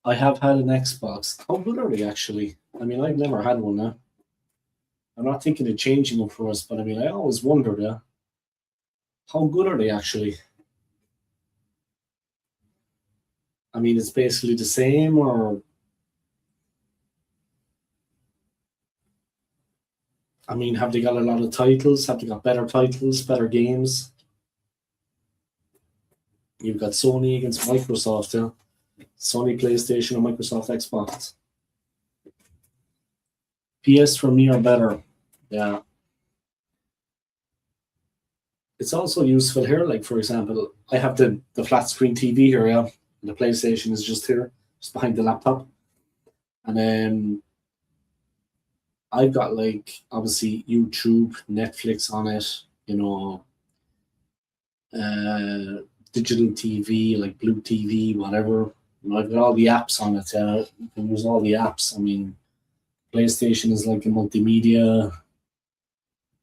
I have had an Xbox. How good are they actually? I mean, I've never had one now. I'm not thinking of changing them for us, but I mean, I always wondered, how good are they actually? I mean, it's basically the same, or I mean, have they got a lot of titles? Have they got better titles, better games? You've got Sony against Microsoft, yeah. Sony PlayStation and Microsoft Xbox. PS for me are better. Yeah. It's also useful here, like for example, I have the flat screen TV here, yeah. And the PlayStation is just here, just behind the laptop. And I've got like obviously YouTube, Netflix on it, digital TV, like Blue TV, whatever. I've got all the apps on it. You can use all the apps. I mean, PlayStation is like a multimedia,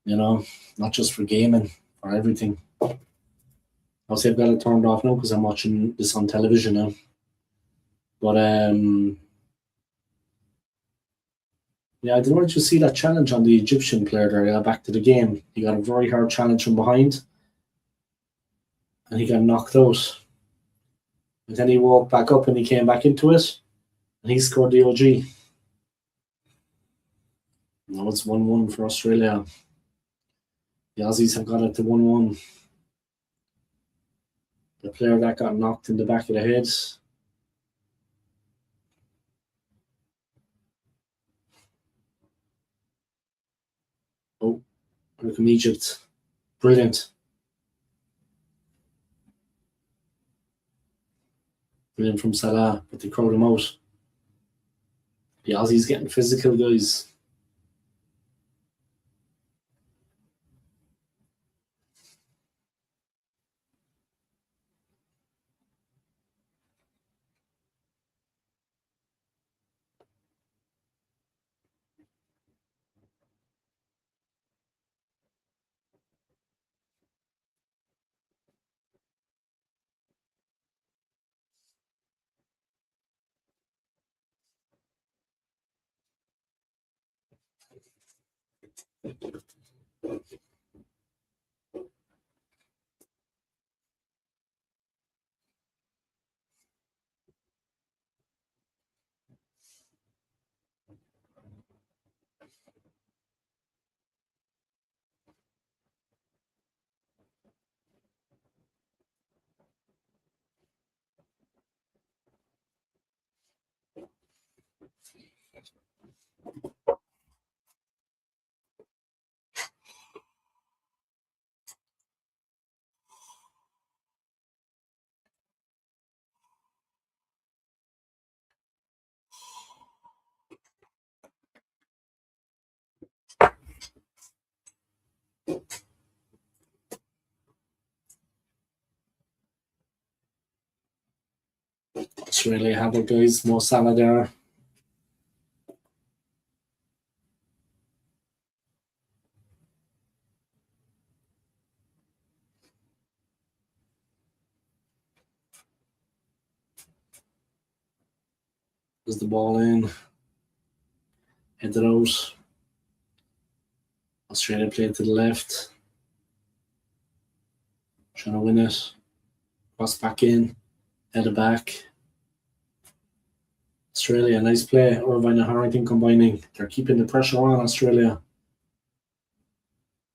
not just for gaming, for everything. Obviously, I've got it turned off now because I'm watching this on television now. But yeah, I don't know if you see that challenge on the Egyptian player there. Yeah, back to the game. He got a very hard challenge from behind, and he got knocked out. And then he walked back up and he came back into it, and he scored the OG. Now it's 1-1 for Australia. The Aussies have got it to 1-1. The player that got knocked in the back of the head. Oh, here come Egypt. Brilliant. Brilliant from Salah, but they crowd him out. The Aussies getting physical, guys. Australia have it, guys. More Salah there. There's the ball in. Headed out. Australia played to the left. Trying to win it. Cross back in. Headed back. Australia, nice play. Irvine and Harrington combining. They're keeping the pressure on Australia.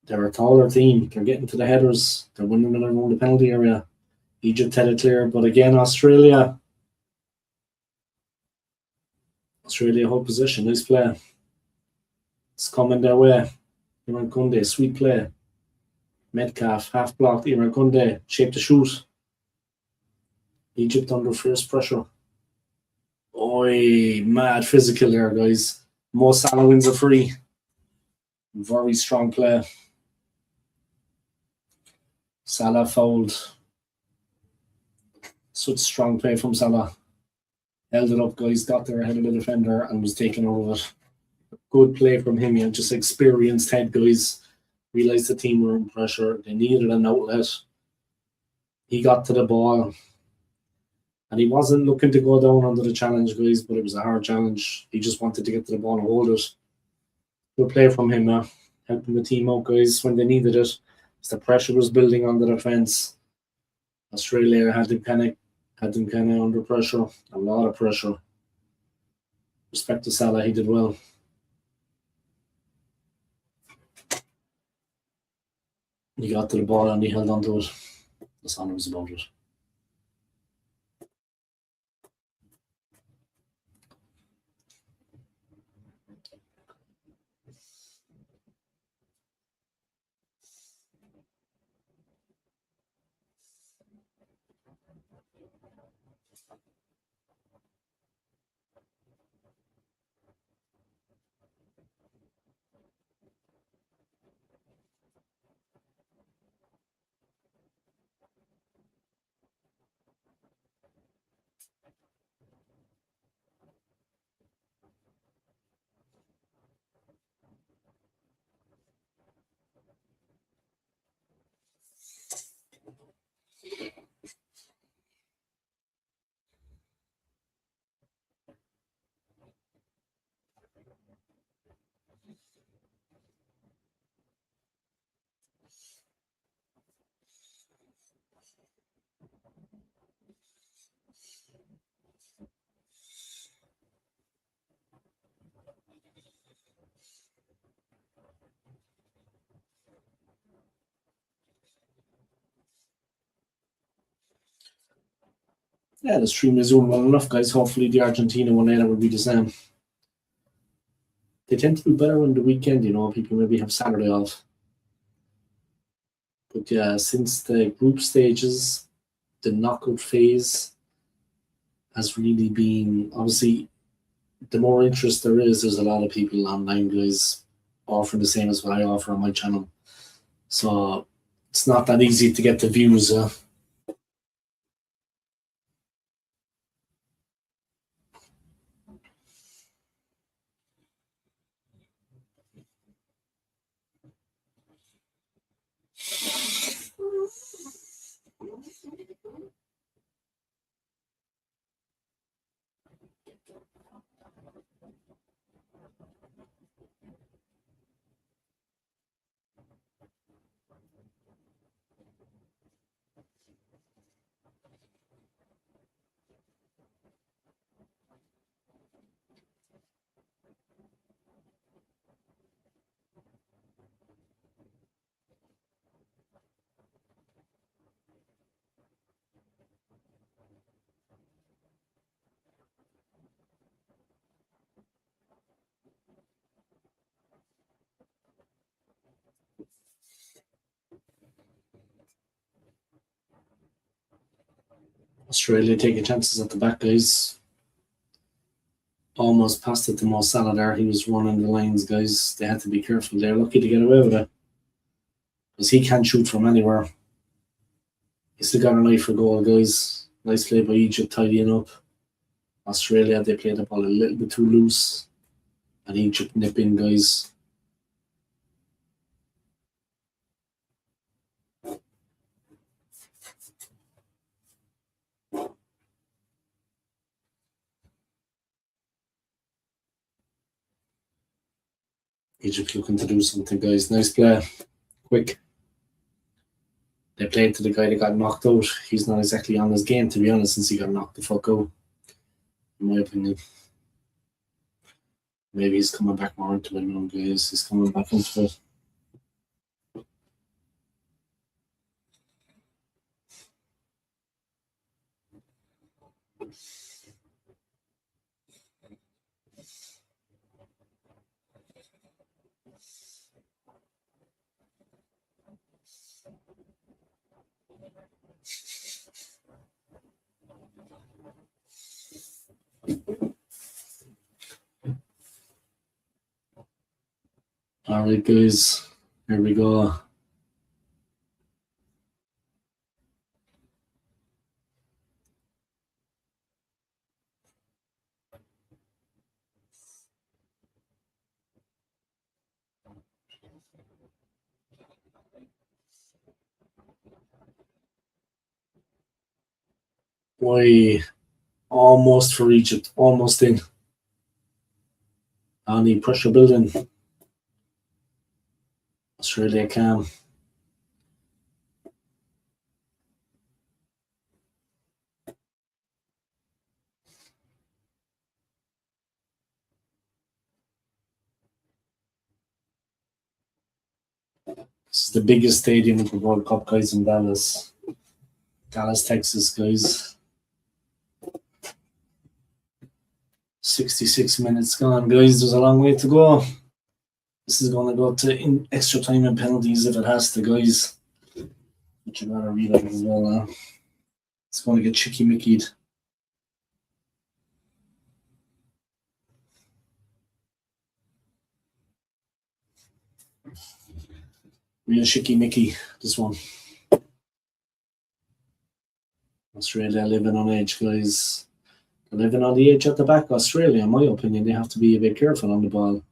They're a taller team. They're getting to the headers. They're winning it around the penalty area. Egypt had it clear, but again, Australia hold position. Nice play. It's coming their way. Imran Kunde, sweet play. Metcalf, half blocked. Imran Kunde, shape to shoot. Egypt under fierce pressure. Oi, mad physical there, guys. Mo Salah wins a free. Very strong play. Salah fouled. Such strong play from Salah. Held it up, guys. Got there ahead of the defender and was taken over it. Good play from him. Yeah, just experienced head, guys. Realised the team were in pressure. They needed an outlet. He got to the ball. And he wasn't looking to go down under the challenge, guys, but it was a hard challenge. He just wanted to get to the ball and hold it. Good play from him, helping the team out, guys, when they needed it. As the pressure was building on the defence. Australia had them kind of under pressure. A lot of pressure. Respect to Salah, he did well. He got to the ball and he held on to it. That's all it was about it. Yeah, the stream is doing well enough, guys. Hopefully the Argentina one later will be the same. They tend to do better on the weekend, people maybe have Saturday off. But yeah, since the group stages, the knockout phase has really been, obviously, the more interest there is, there's a lot of people online, guys, offering the same as what I offer on my channel. So it's not that easy to get the views. Australia taking chances at the back, guys. Almost passed it to Mo Salah there. He was running the lines, guys. They had to be careful. They're lucky to get away with it. Because he can't shoot from anywhere. He's still got an eye for goal, guys. Nice play by Egypt, tidying up. Australia, they played the ball a little bit too loose. And Egypt nip in, guys. Egypt looking to do something, guys. Nice play. Quick. They played to the guy that got knocked out. He's not exactly on his game, to be honest, since he got knocked the fuck out. In my opinion. Maybe he's coming back more into it now, guys. He's coming back into it. Alright, guys, here we go. Boy, almost for Egypt, almost in. Any pressure building. Australia calm. This is the biggest stadium of the World Cup, guys, in Dallas. Dallas, Texas, guys. 66 minutes gone, guys. There's a long way to go. This is going to go to extra time and penalties if it has to, guys. But you gotta realize as well now. It's going to get chicky-mickied. Real chicky-micky, this one. Australia living on edge, guys. They're living on the edge at the back. Australia, in my opinion, they have to be a bit careful on the ball.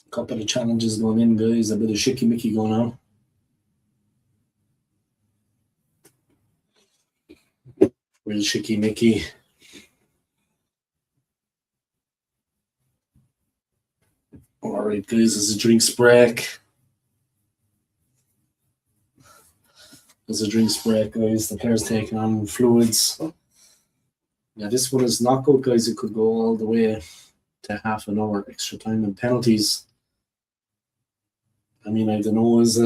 Couple of challenges going in, guys. A bit of chicky-micky going on. Real chicky-micky. Alright, guys, there's a drinks break. There's a drinks break, guys. The players taking on fluids. Yeah, this one is knockout, guys. It could go all the way to half an hour extra time and penalties. I mean, I don't know, is he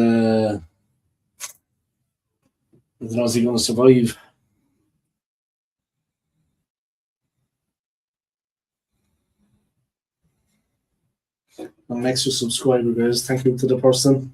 going to survive? I'm an extra subscriber, guys. Thank you to the person.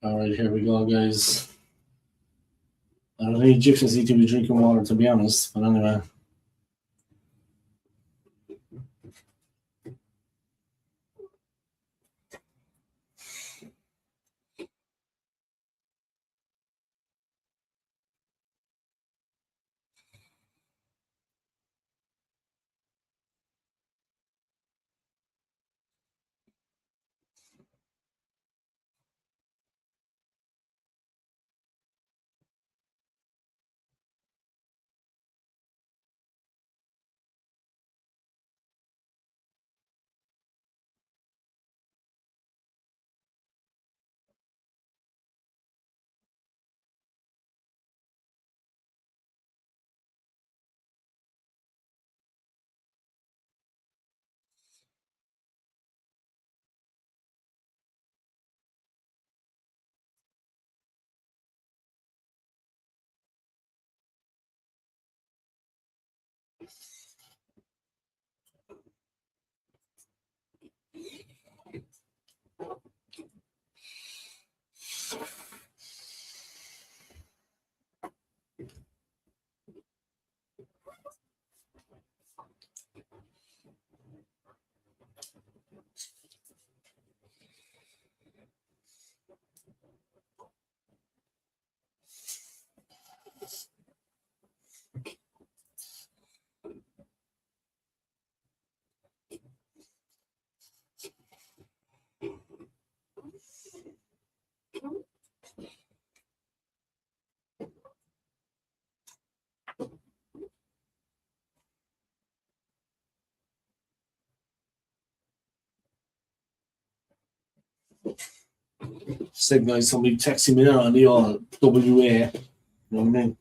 All right, here we go, guys. I don't think Egyptians need to be drinking water, to be honest. But anyway. Signal somebody texting me now on the old WA. You know what I mean?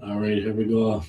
All right, here we go.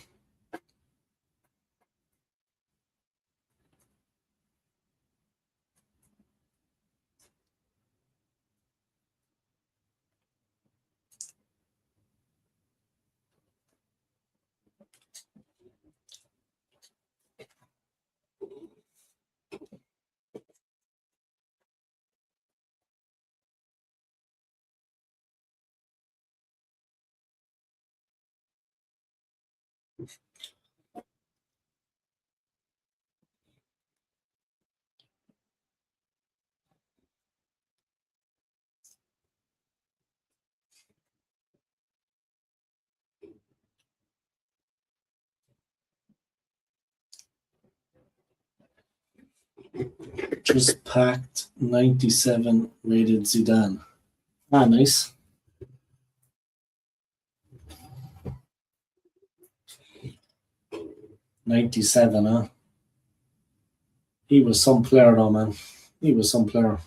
Just packed 97 rated Zidane. Ah, nice. '97, huh? He was some player, though, man. He was some player.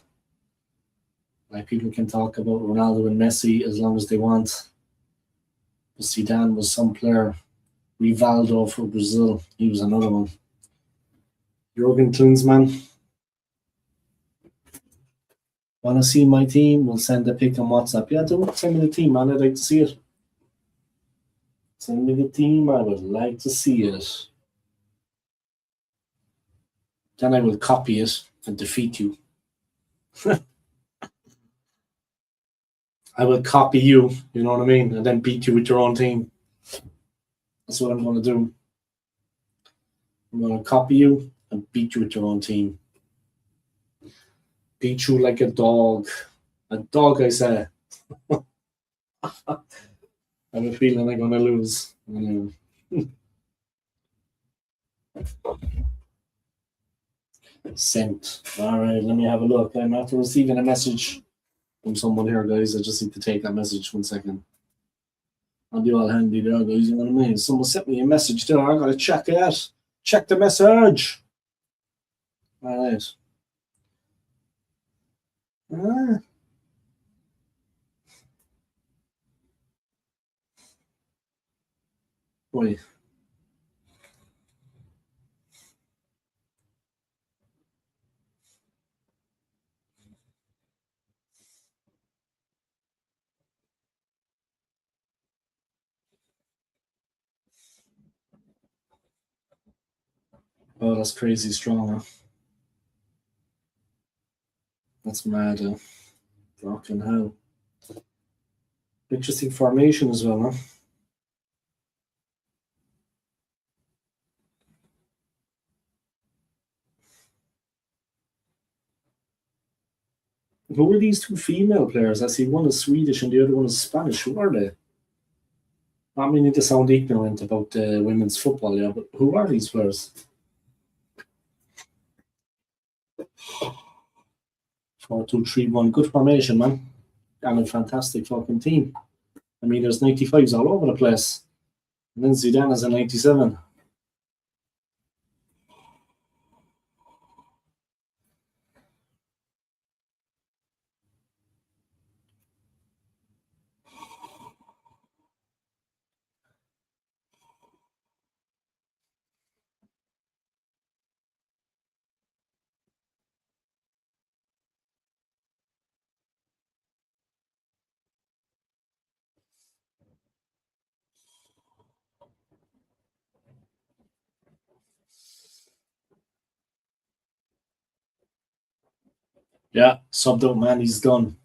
Like, people can talk about Ronaldo and Messi as long as they want. But Zidane was some player. Rivaldo for Brazil. He was another one. Jurgen Klinsmann. Want to see my team? We'll send a pic on WhatsApp. Yeah, don't send me the team, man. I'd like to see it. Send me the team. I would like to see it. Then I will copy it and defeat you. I will copy you, you know what I mean? And then beat you with your own team. That's what I'm going to do. I'm going to copy you and beat you with your own team. Beat you like a dog. A dog, I say. I have a feeling I'm going to lose. Sent. All right, let me have a look. I'm after receiving a message from someone here, guys. I just need to take that message 1 second. I'll be all handy there, guys. You know what I mean? Someone sent me a message there. I gotta check it out. Check the message. All right. Wait. Oh, that's crazy strong, huh? That's mad, huh? Fucking hell. Interesting formation as well, huh? Who are these two female players? I see one is Swedish and the other one is Spanish. Who are they? I mean, to sound ignorant about women's football, yeah, but who are these players? 4-2-3-1. Good formation, man. And a fantastic fucking team. I mean, there's 95s all over the place. And then Zidane is a 97. Yeah, subbed out, man. He's done.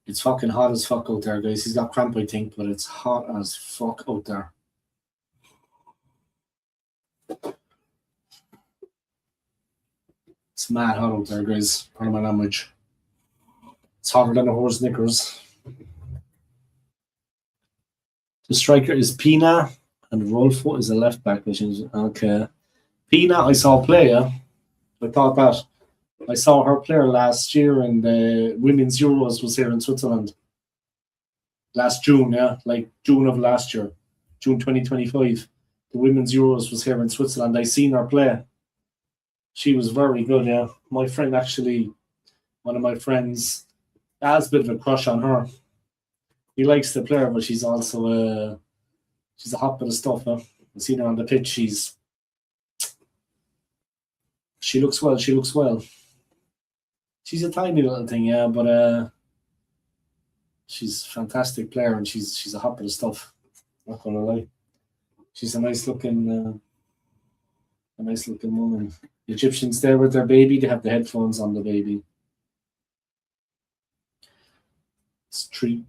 It's fucking hot as fuck out there, guys. He's got cramp, I think, but it's hot as fuck out there. It's mad hot out there, guys. Pardon my language. It's hotter than a horse knickers. The striker is Pina, and Rolfo is a left back. Which is okay. Pina, I saw play. Yeah? I thought that. I saw her player last year in the Women's Euros was here in Switzerland. Last June, yeah, like June of last year, June 2025. The Women's Euros was here in Switzerland. I seen her play. She was very good, yeah. My friend actually, one of my friends, has a bit of a crush on her. He likes the player, but she's also she's a hot bit of stuff. Huh? I've seen her on the pitch. She looks well. She looks well. She's a tiny little thing, yeah, but she's a fantastic player and she's a hot bit of stuff. Not gonna lie. She's a nice looking woman. The Egyptians there with their baby, they have the headphones on the baby. It's 3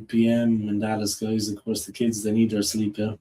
p.m. in Dallas, guys. Of course, the kids, they need their sleep, yeah.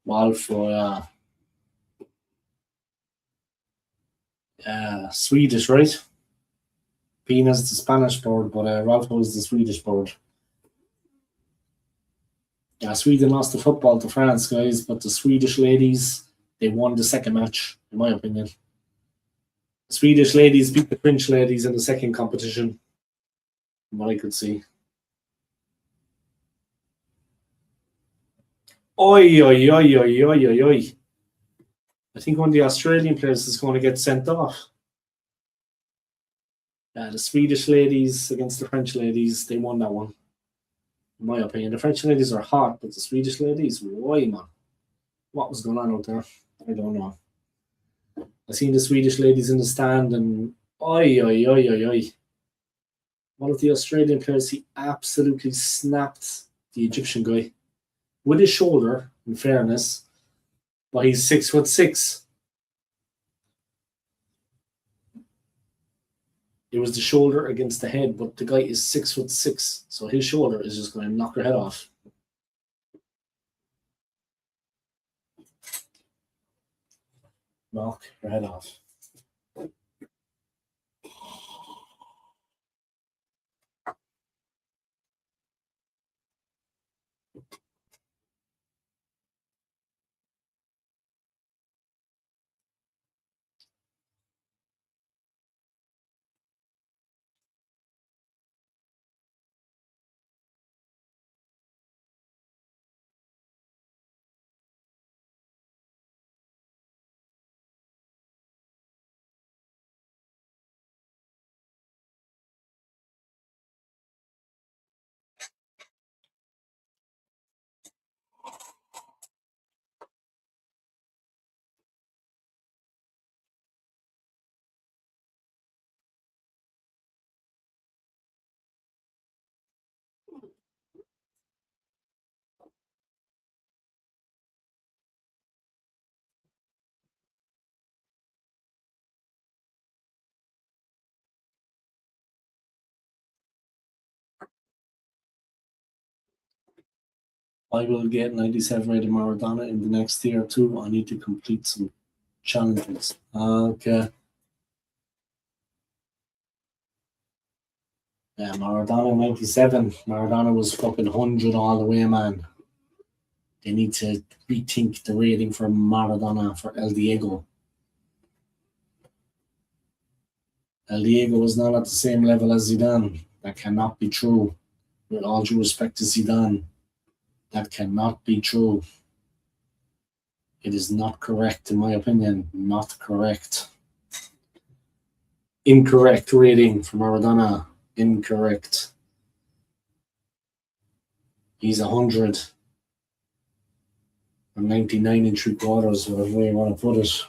Walfro, Swedish, right? Pina's the Spanish board, but Ralpho is the Swedish board. Yeah, Sweden lost the football to France, guys, but the Swedish ladies, they won the second match, in my opinion. Swedish ladies beat the French ladies in the second competition, from what I could see. Oi, oi, oi, oi, oi, oi, oi. I think one of the Australian players is going to get sent off. The Swedish ladies against the French ladies, they won that one. In my opinion, the French ladies are hot, but the Swedish ladies, why, man? What was going on out there? I don't know. I seen the Swedish ladies in the stand, and oi, oi, oi, oi, oi. One of the Australian players, he absolutely snapped the Egyptian guy with his shoulder, in fairness, but he's 6'6". It was the shoulder against the head, but the guy is 6'6", so his shoulder is just going to knock her head off. Knock her head off. I will get 97 rated Maradona in the next year or two. I need to complete some challenges. Okay. Yeah, Maradona 97. Maradona was fucking 100 all the way, man. They need to rethink the rating for Maradona for El Diego. El Diego was not at the same level as Zidane. That cannot be true. With all due respect to Zidane, that cannot be true. It is not correct, in my opinion. Not correct. Incorrect rating for Maradona. Incorrect. He's 100. Or 99 and 3/4, whatever you want to put it.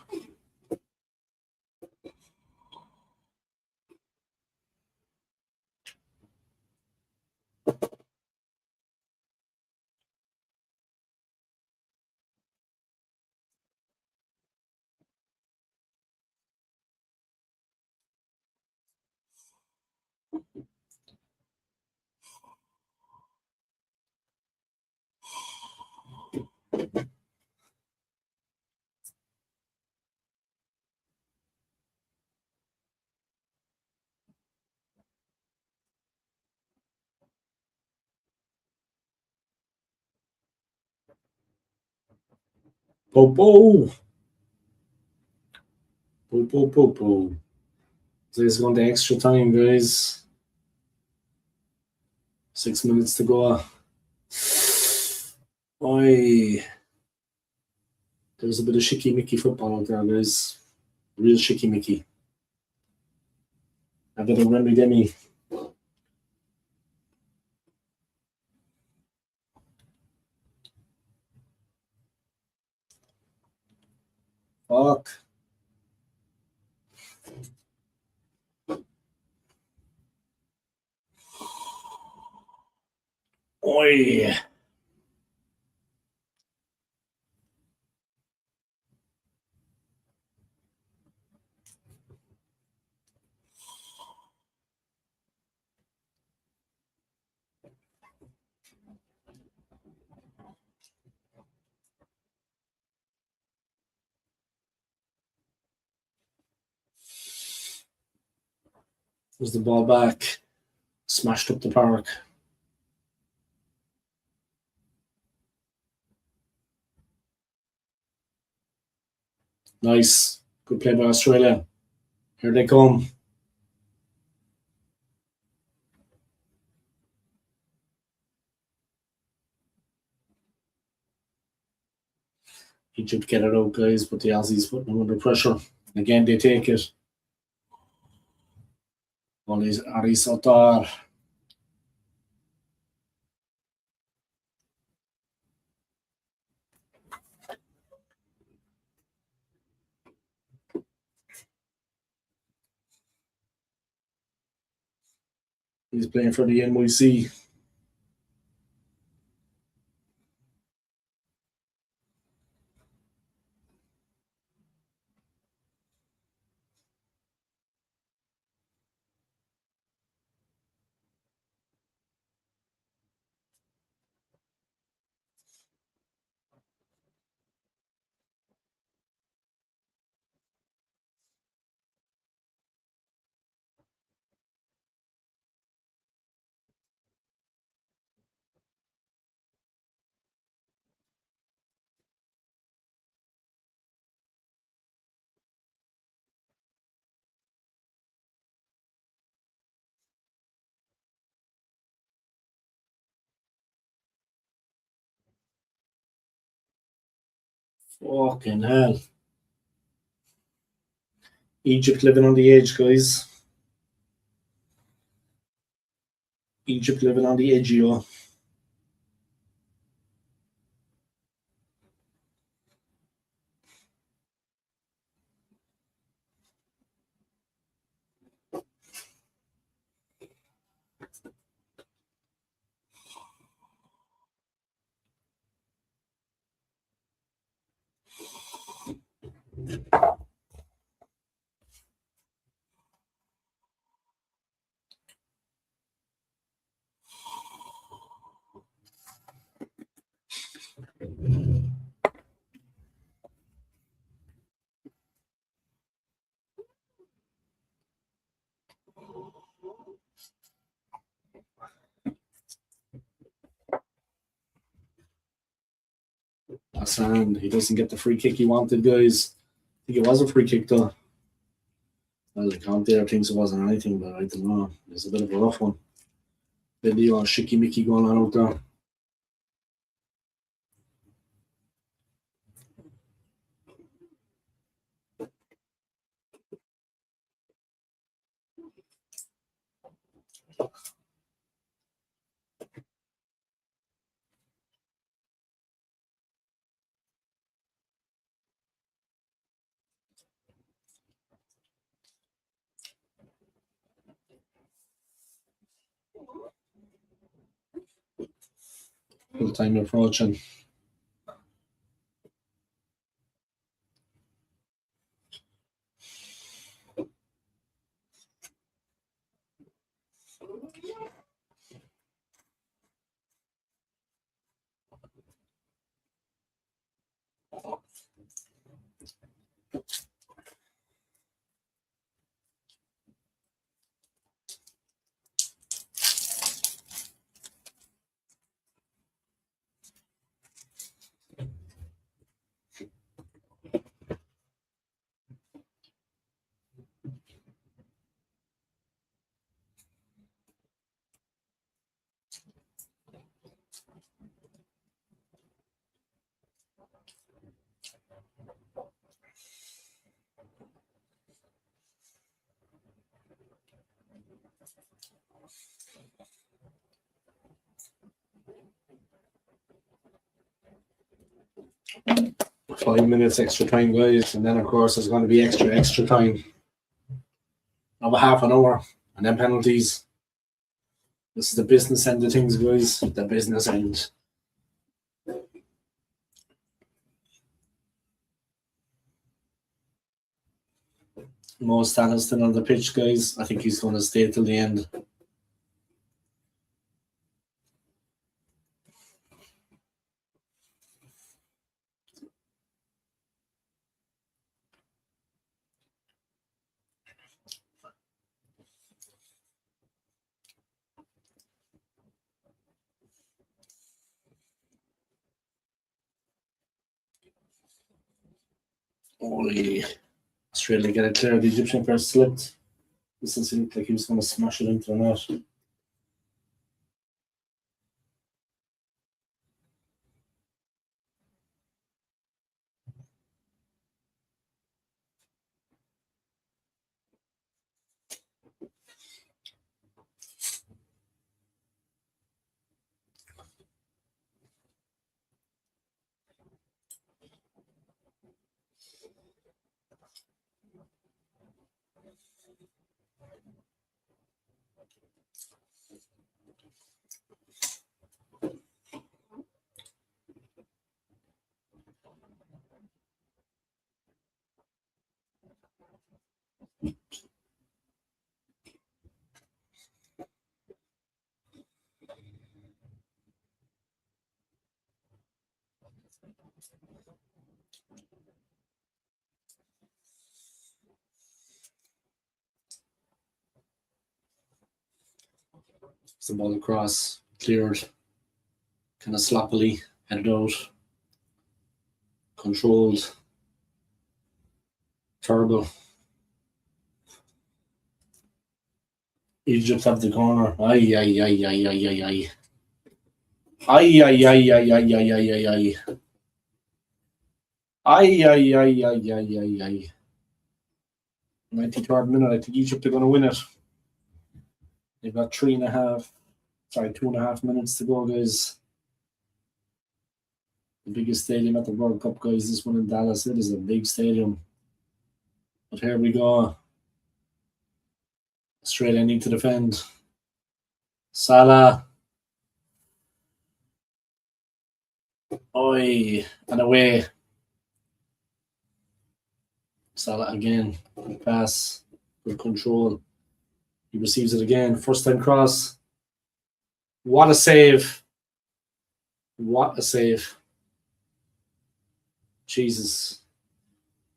Popo. Popo, popo. So it's going to extra time, guys. 6 minutes to go. Oi. There's a bit of shicky-micky football out there, guys. Real shicky-micky. A bit of Remy-Demi. Fuck. Oi. Was the ball back? Smashed up the park. Nice. Good play by Australia. Here they come. Egypt get it out, guys, but the Aussies putting them under pressure. Again, they take it. Ali Sotar. He's playing for the NYC. Fucking hell. Egypt living on the edge, guys. Egypt living on the edge, yo. Hassan, he doesn't get the free kick he wanted, guys. I think it was a free kick, though. Well, the count there thinks it wasn't anything, but I don't know. It's a bit of a rough one. Bit of shicky mickey going on out there. Full time approaching. Five minutes extra time, guys, and then of course there's going to be extra time of a half an hour, and then penalties. This is the business end of things, guys. The business end. Mo Salah's still on the pitch, guys. I think he's going to stay till the end. Holy Australia get it clear. The Egyptian player slipped. This looked like he was going to smash it into the net. The ball across, cleared, kind of sloppily, headed out, controlled, terrible. Egypt have the corner. Aye, aye, aye, aye, aye, aye, aye. Aye, aye, aye, aye, aye, aye, aye, aye, aye. Aye, aye, aye, aye, aye, aye, aye. 93rd minute. I think Egypt are going to win it. They've got 2.5 minutes to go, guys. The biggest stadium at the World Cup, guys. This one in Dallas. It is a big stadium. But here we go. Australia need to defend. Salah. Oi. And away. Salah again. Good pass. Good control. He receives it again. First time cross. What a save. What a save. Jesus.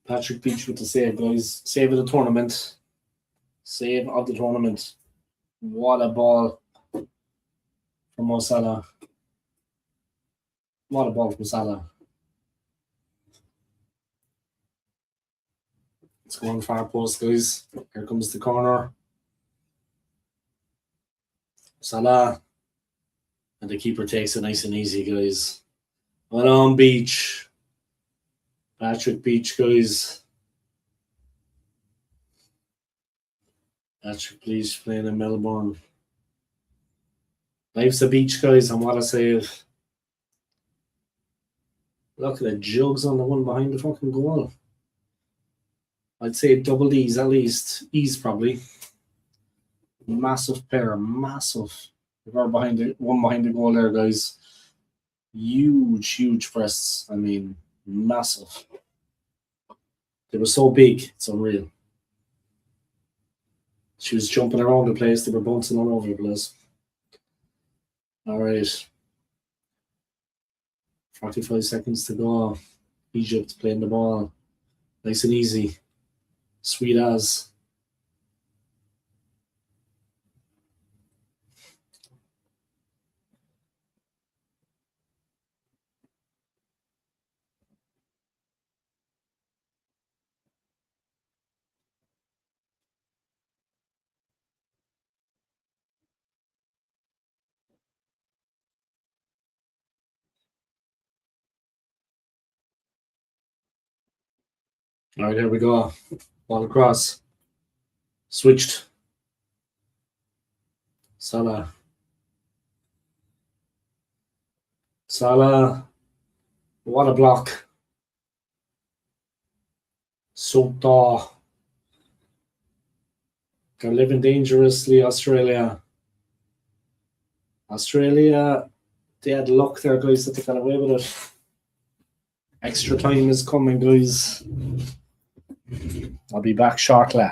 Patrick Beach with the save, guys. Save of the tournament. Save of the tournament. What a ball from Mo Salah. What a ball from Salah. It's going far post, guys. Here comes the corner. Salah. And the keeper takes it nice and easy, guys. Well on, Beach. Patrick Beach, guys. Patrick Beach playing in Melbourne. Life's a beach, guys, and what a save. Look at the jugs on the one behind the fucking goal. I'd say double E's at least. E's probably. Massive pair, massive. One behind the goal there, guys. Huge press. I mean, massive. They were so big, it's unreal. She was jumping around the place. They were bouncing all over the place. All right. 45 seconds to go. Egypt playing the ball. Nice and easy. Sweet as. All right, here we go. Ball across. Switched. Salah. Salah. What a block. Sota. They're living dangerously, Australia. Australia, they had luck there, guys, that they got away with it. Extra time is coming, guys. I'll be back shortly.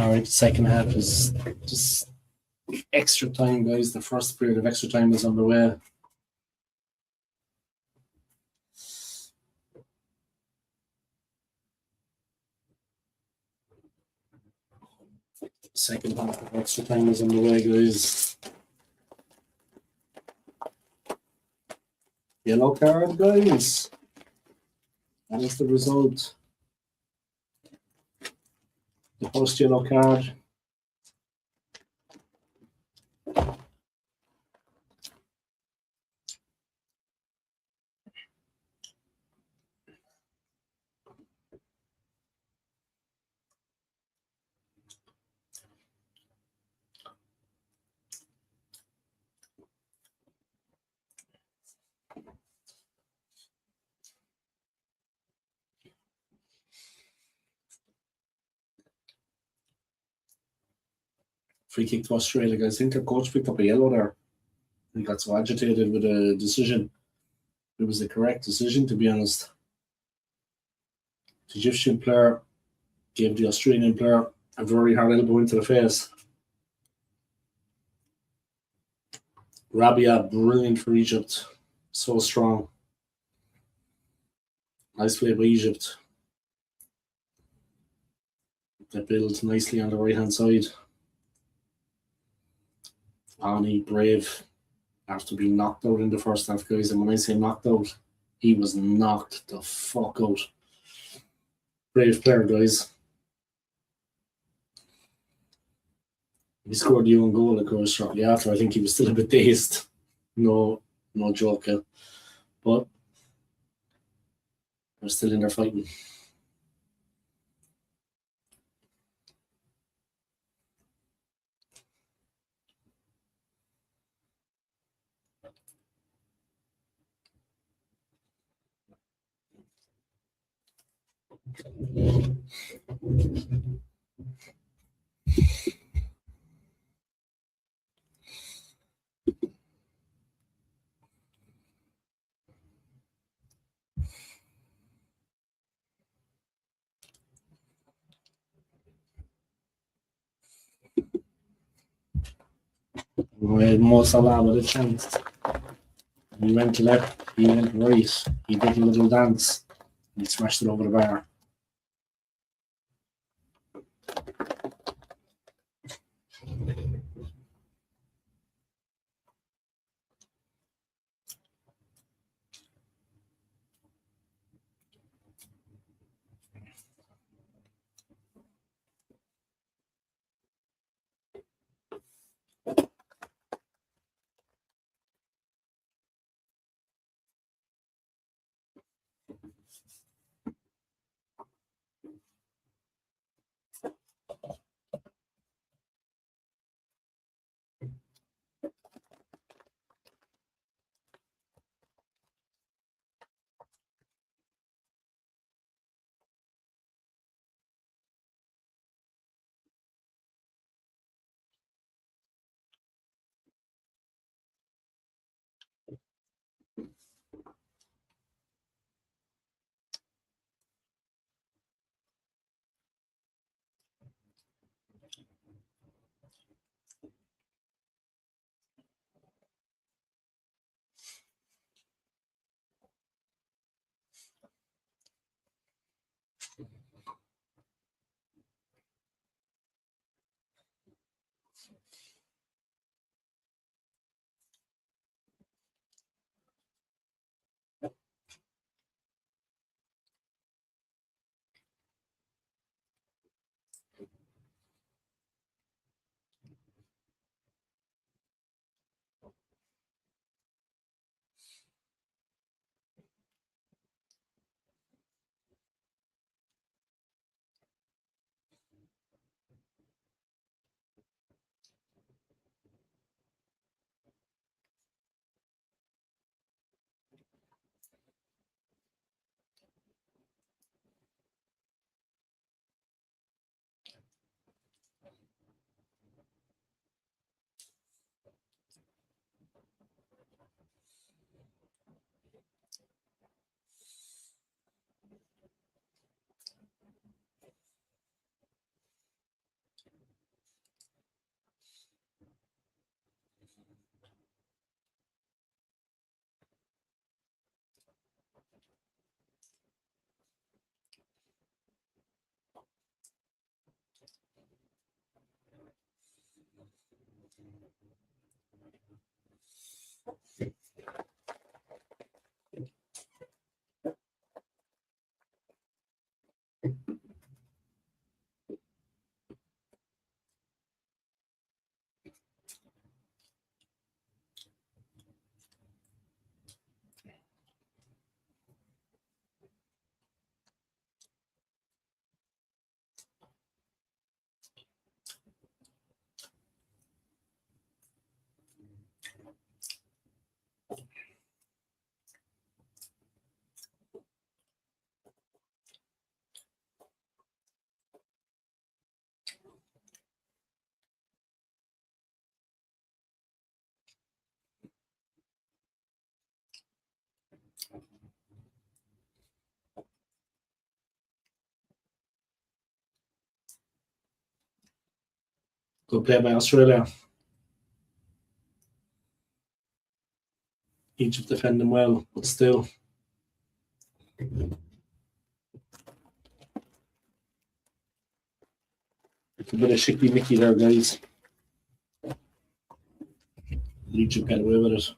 All right, second half is just extra time, guys. The first period of extra time is underway. Second half of extra time is underway, guys. Yellow card, guys. That is the result. The first yellow card. Free kick to Australia, guys. I think the coach picked up a yellow there. He got so agitated with the decision. It was the correct decision, to be honest. The Egyptian player gave the Australian player a very hard elbow into the face. Rabia, brilliant for Egypt. So strong. Nice play by Egypt. They built nicely on the right-hand side. Ani, brave, after being knocked out in the first half, guys. And when I say knocked out, he was knocked the fuck out. Brave player, guys. He scored the own goal, of course, shortly after. I think he was still a bit dazed. No joke. But they're still in there fighting. Mo Salah with a chance. He went left, he went right, he did a little dance, and he smashed it over the bar. Good play by Australia. Egypt defending well, but still. It's a bit of shicky Mickey there, guys. Egypt get away with it.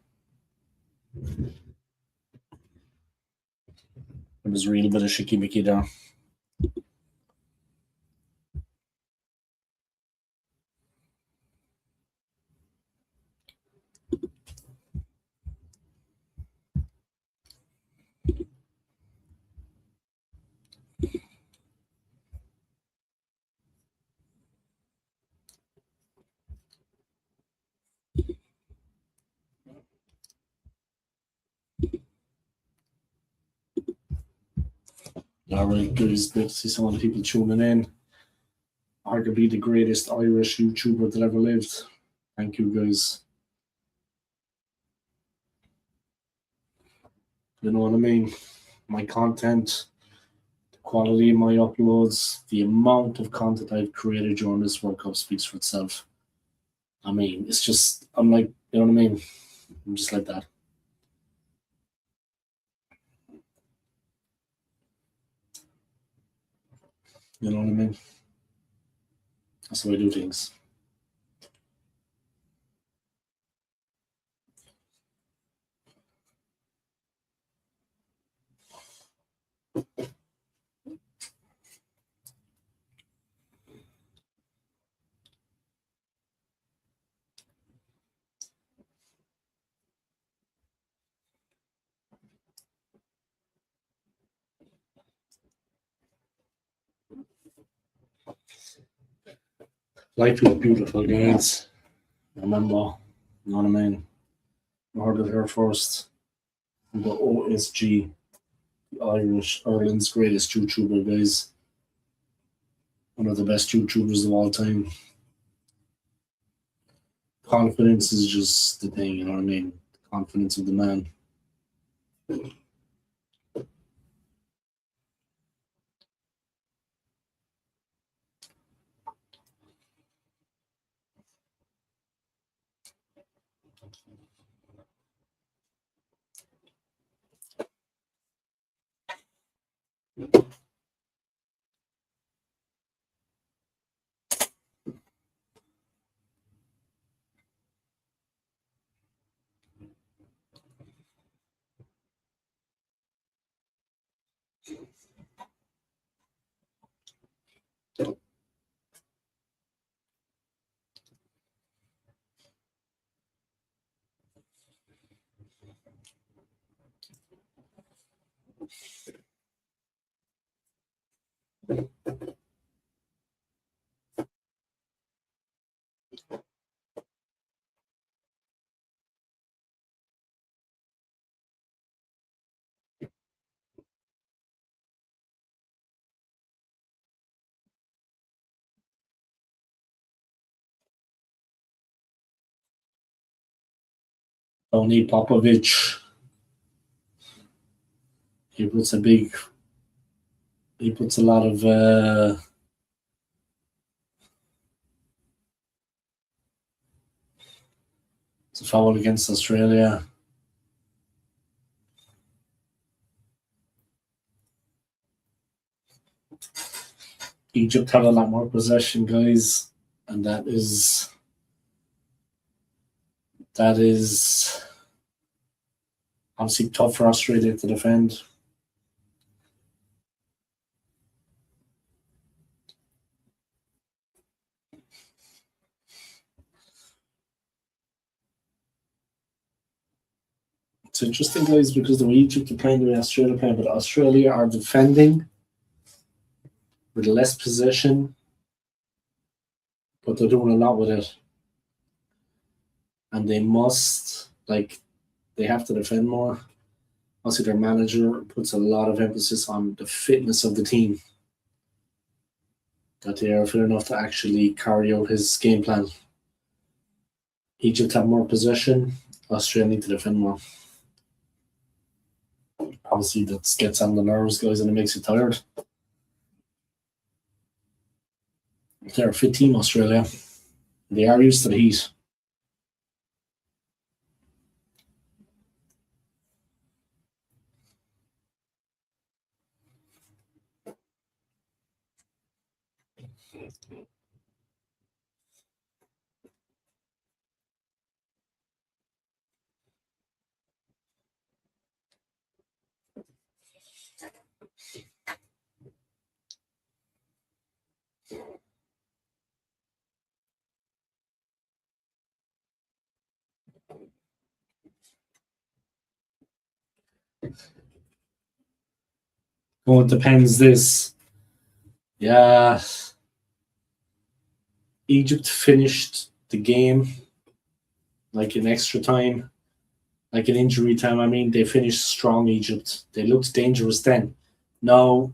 There was a real bit of shicky Mickey there. Alright, guys, good to see some of the people tuning in. Arguably the greatest Irish YouTuber that ever lived. Thank you, guys. You know what I mean? My content, the quality of my uploads, the amount of content I've created during this World Cup speaks for itself. I mean, it's just, I'm like, you know what I mean? I'm just like that. You know what I mean? That's how I do things. Life is beautiful, guys. Remember, you know what I mean? I heard it here first. The OSG, the Ireland's greatest YouTuber, guys. One of the best YouTubers of all time. Confidence is just the thing, you know what I mean? The confidence of the man. Tony Popovich. He puts a lot of it's a foul against Australia. Egypt have a lot more possession, guys, and that is That is obviously tough for Australia to defend. It's interesting, guys, because the way Egypt are playing, the way Australia are playing, but Australia are defending with less possession, but they're doing a lot with it. And they must, like, they have to defend more. Also, their manager puts a lot of emphasis on the fitness of the team, that they are fit enough to actually carry out his game plan. Egypt have more possession, Australia need to defend more. Obviously, that gets on the nerves, guys, and it makes you tired. They're a fit team, Australia. They are used to the heat. Oh, it depends. This, yeah, Egypt finished the game like in extra time, like in injury time. I mean, they finished strong. Egypt. They looked dangerous then. Now,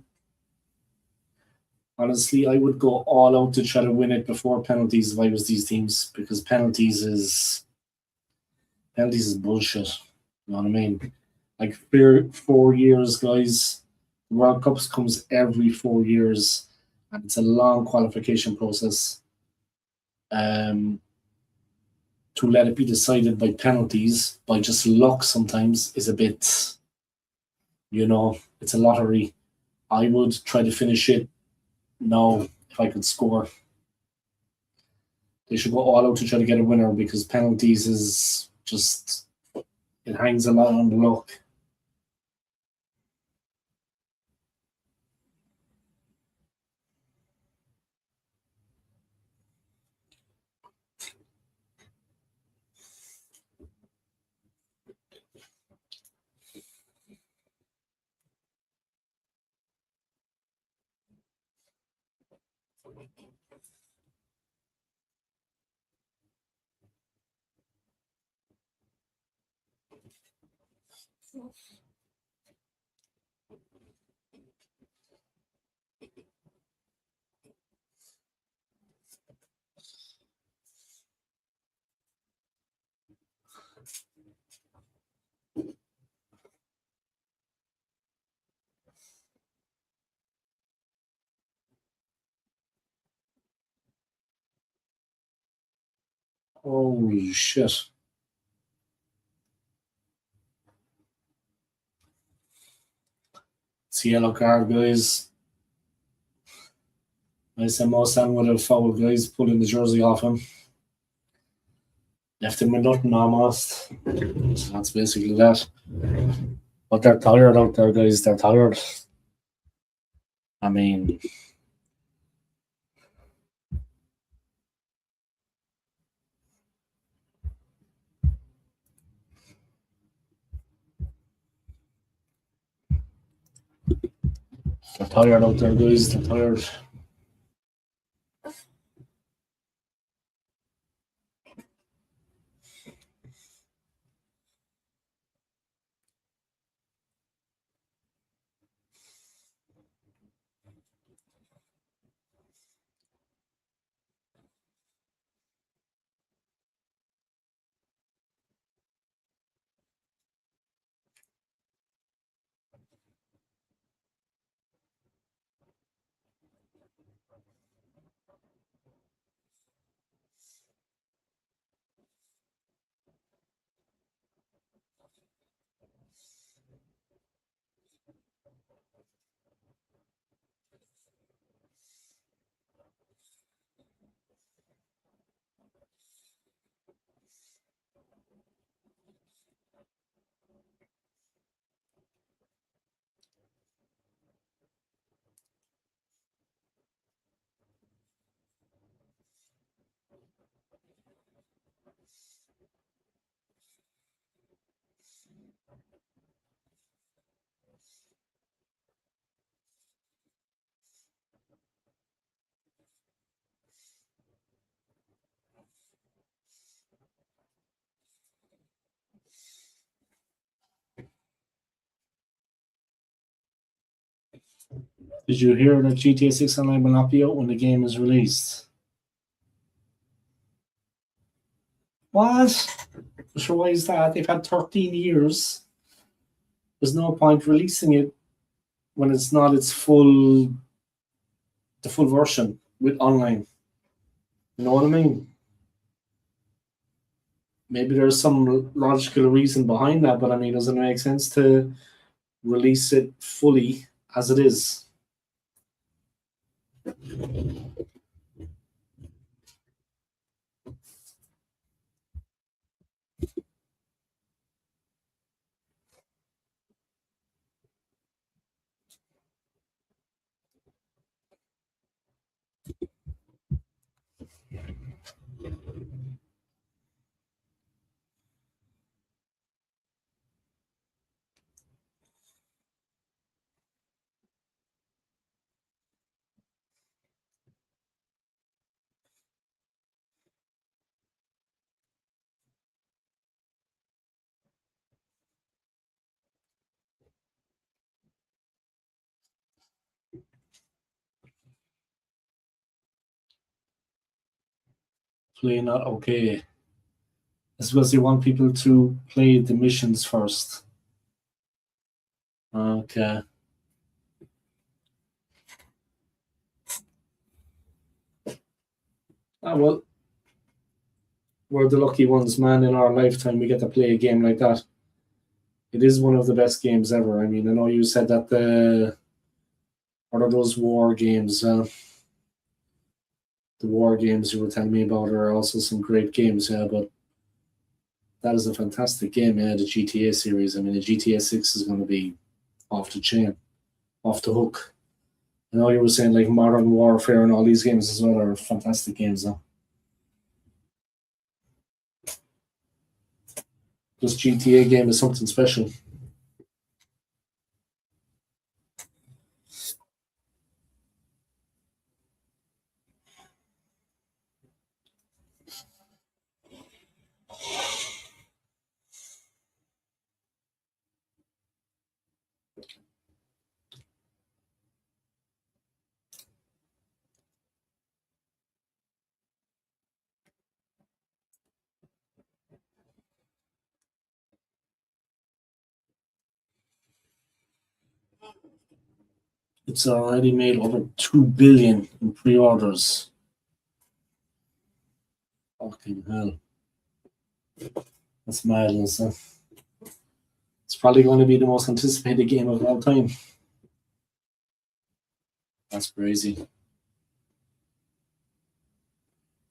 honestly, I would go all out to try to win it before penalties if I was these teams, because penalties is bullshit. You know what I mean? Like 4 years, guys. World Cups comes every 4 years, and it's a long qualification process. Um, to let it be decided by penalties, by just luck, sometimes is a bit, it's a lottery. I would try to finish it now if I could score. They should go all out to try to get a winner, because penalties is just, it hangs a lot on the luck. Holy shit. It's a yellow card, guys. I said Mosan would have foul, guys, pulling the jersey off him. Left him with nothing almost. So that's basically that. But they're tired out there, guys. They're tired. I mean, they're tired out there, guys. They're tired. Did you hear that GTA 6 Online will not be out when the game is released? What? Sure, why is that? They've had 13 years. There's no point releasing it when it's not the full version with online. You know what I mean? Maybe there's some logical reason behind that, but I mean, doesn't it make sense to release it fully as it is? Play not okay. It's because they want people to play the missions first. Okay. Ah, well, we're the lucky ones, man. In our lifetime, we get to play a game like that. It is one of the best games ever. I mean, I know you said that what are those war games? The war games you were telling me about are also some great games, yeah. But that is a fantastic game, yeah. The GTA series. I mean, the GTA 6 is going to be off the chain, off the hook. I know you were saying like Modern Warfare and all these games as well are fantastic games, though. This GTA game is something special. It's already made over 2 billion in pre-orders. Fucking hell. That's madness. Huh? It's probably going to be the most anticipated game of all time. That's crazy.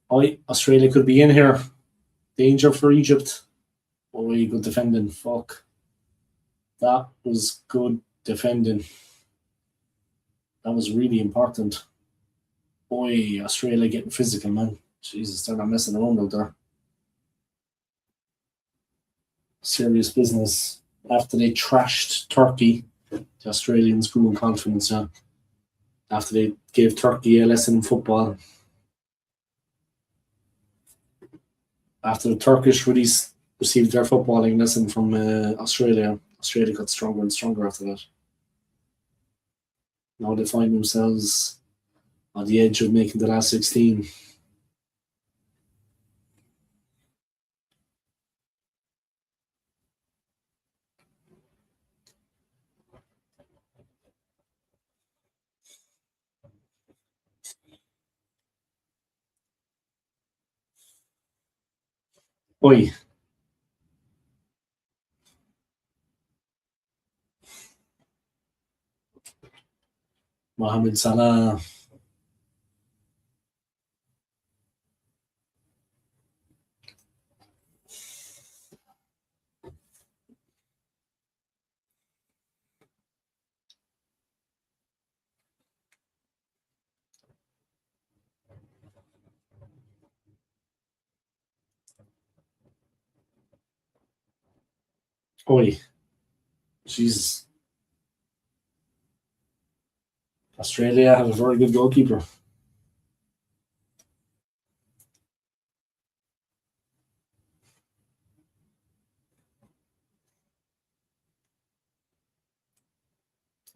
Oh, Australia could be in here. Danger for Egypt. Oh, good defending. Fuck. That was good defending. That was really important. Boy, Australia getting physical, man. Jesus, they're not messing around out there. Serious business. After they trashed Turkey, the Australians grew in confidence. Yeah. After they gave Turkey a lesson in football. After the Turkish received their footballing lesson from Australia, Australia got stronger and stronger after that. Now they find themselves on the edge of making the last 16. Oi, Mohamed Salah. Oi. Jesus. Australia have a very good goalkeeper.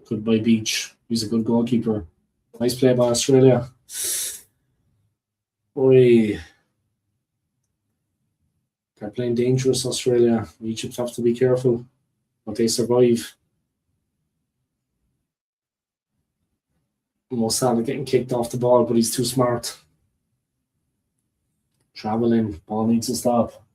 Goodbye Beach. He's a good goalkeeper. Nice play by Australia. Oi. They're playing dangerous, Australia. Egypt have to be careful, but they survive. Mo Salah getting kicked off the ball, but he's too smart. Traveling. Ball needs to stop.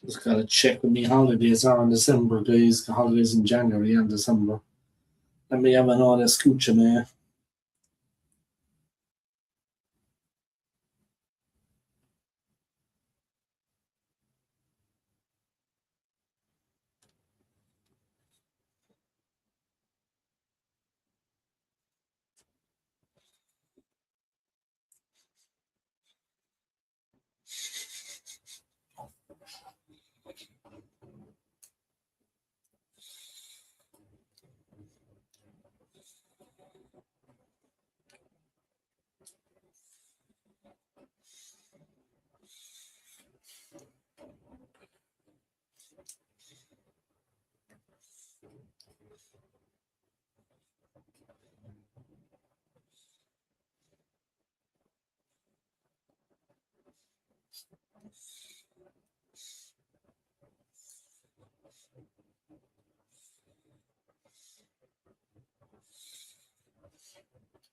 Just gotta check when the holidays are in December, guys. The holidays in January and December. Let me have an honest scooch, man.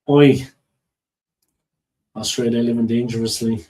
Oi. Australia living dangerously.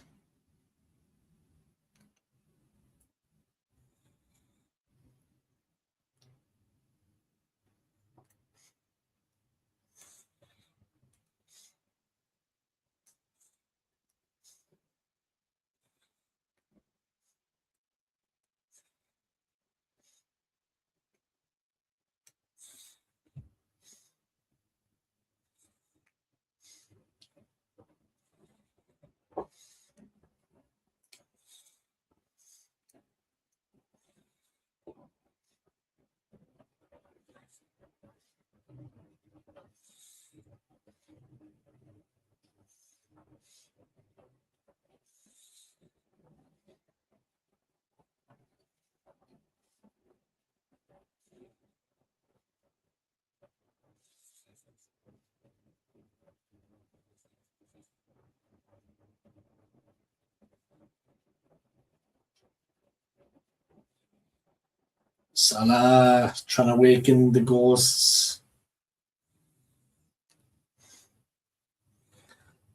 Salah trying to awaken the ghosts.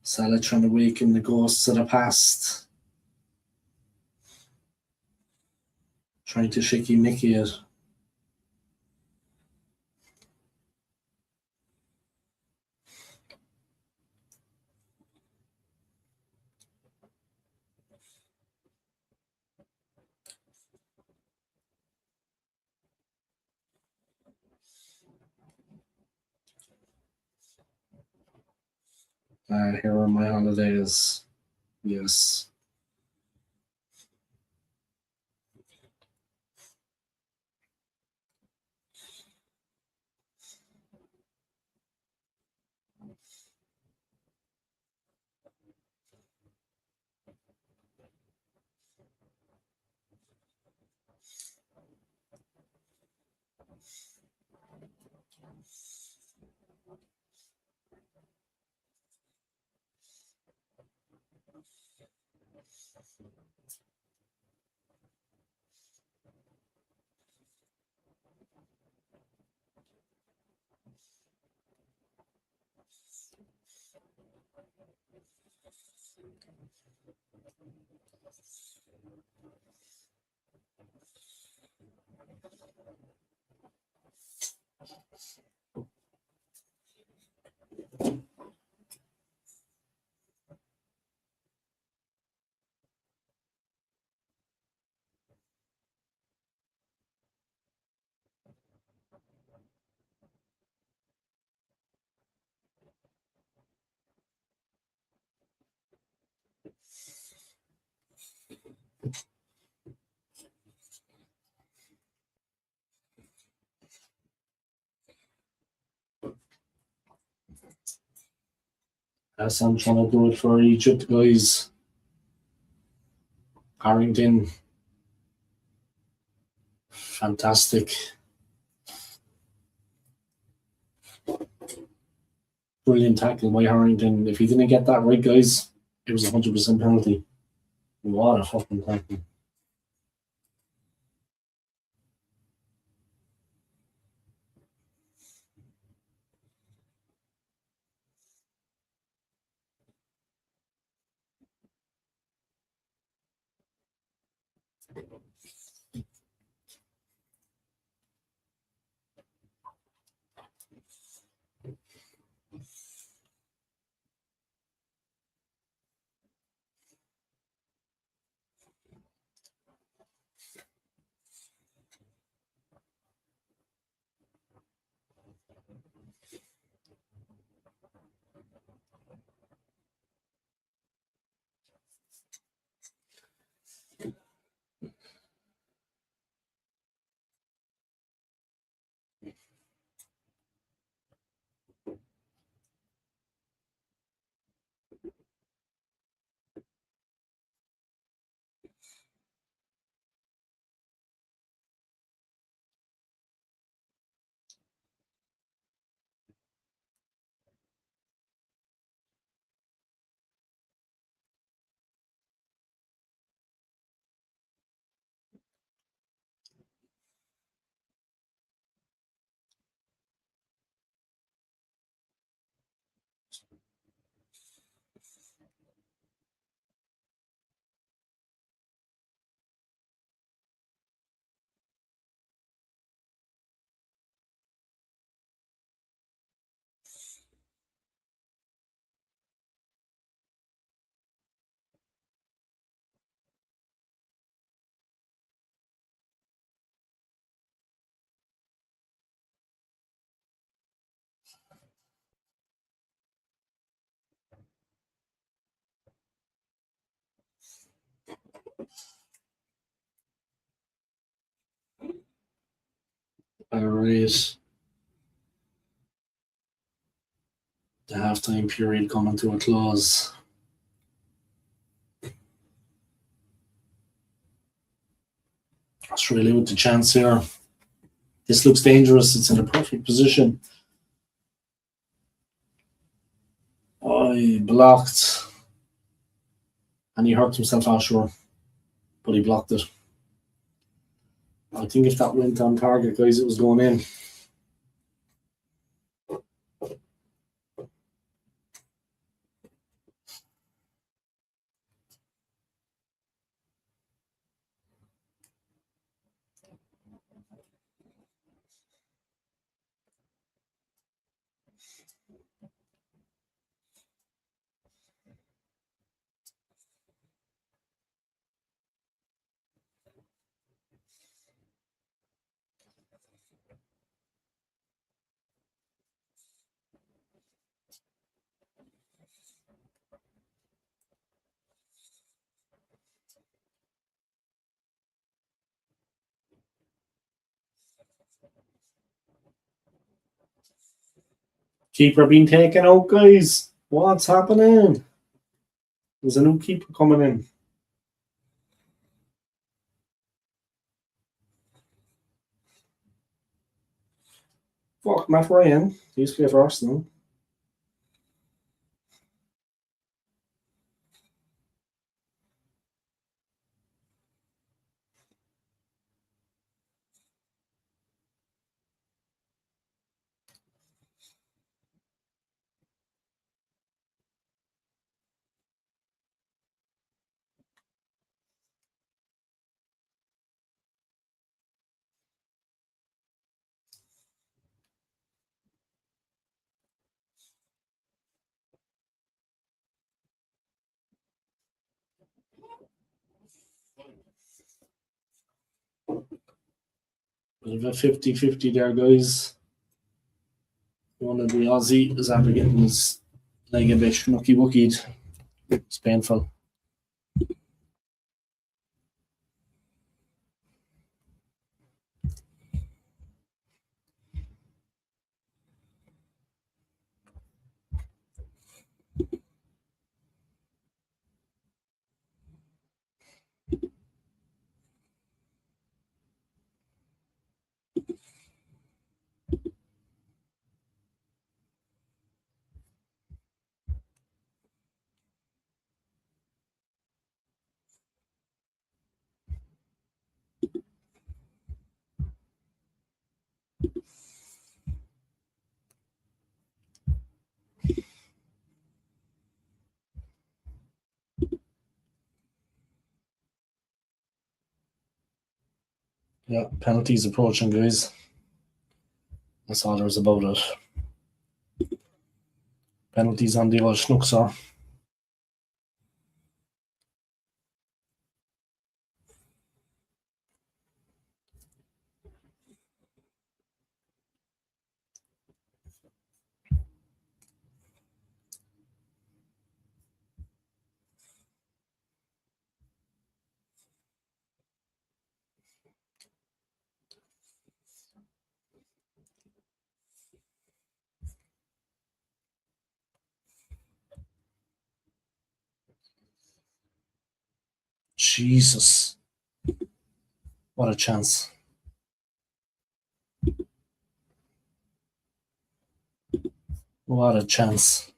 Salah trying to awaken the ghosts of the past. Trying to shaky Mickey it. Here are my holidays. Yes. As I'm trying to do it for Egypt, guys. Harrington, fantastic. Brilliant tackle by Harrington. If he didn't get that right, guys, it was a 100% penalty. What a fucking tackle. Alright. The halftime period coming to a close. Australia with the chance here. This looks dangerous. It's in a perfect position. Oh, he blocked. And he hurt himself out, sure. But he blocked it. I think if that went on target, guys, it was going in. Keeper being taken out, guys. What's happening? There's a new keeper coming in. Fuck, Matt Ryan. He used to play for Arsenal. Bit of a 50-50 there, guys. One of the Aussie is after getting his leg a bit schnooky wookied. It's painful. Yeah, penalties approaching, guys. That's all there's about it. Penalties on the old schnookser. Jesus. What a chance. What a chance.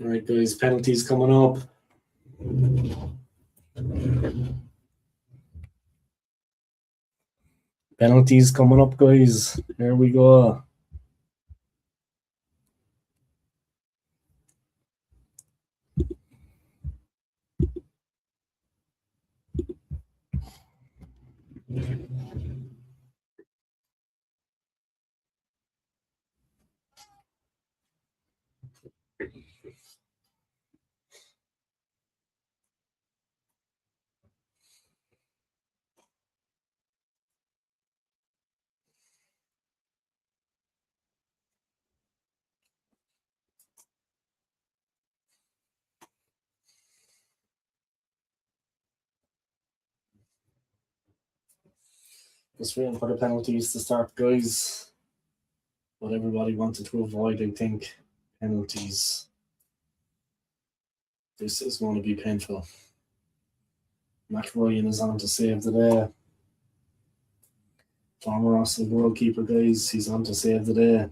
All right, guys, penalties coming up. Penalties coming up, guys. Here we go. Just waiting for the penalties to start, guys. What everybody wanted to avoid, I think. Penalties. This is going to be painful. Matt Ryan is on to save the day. Former Arsenal goalkeeper, guys. He's on to save the day.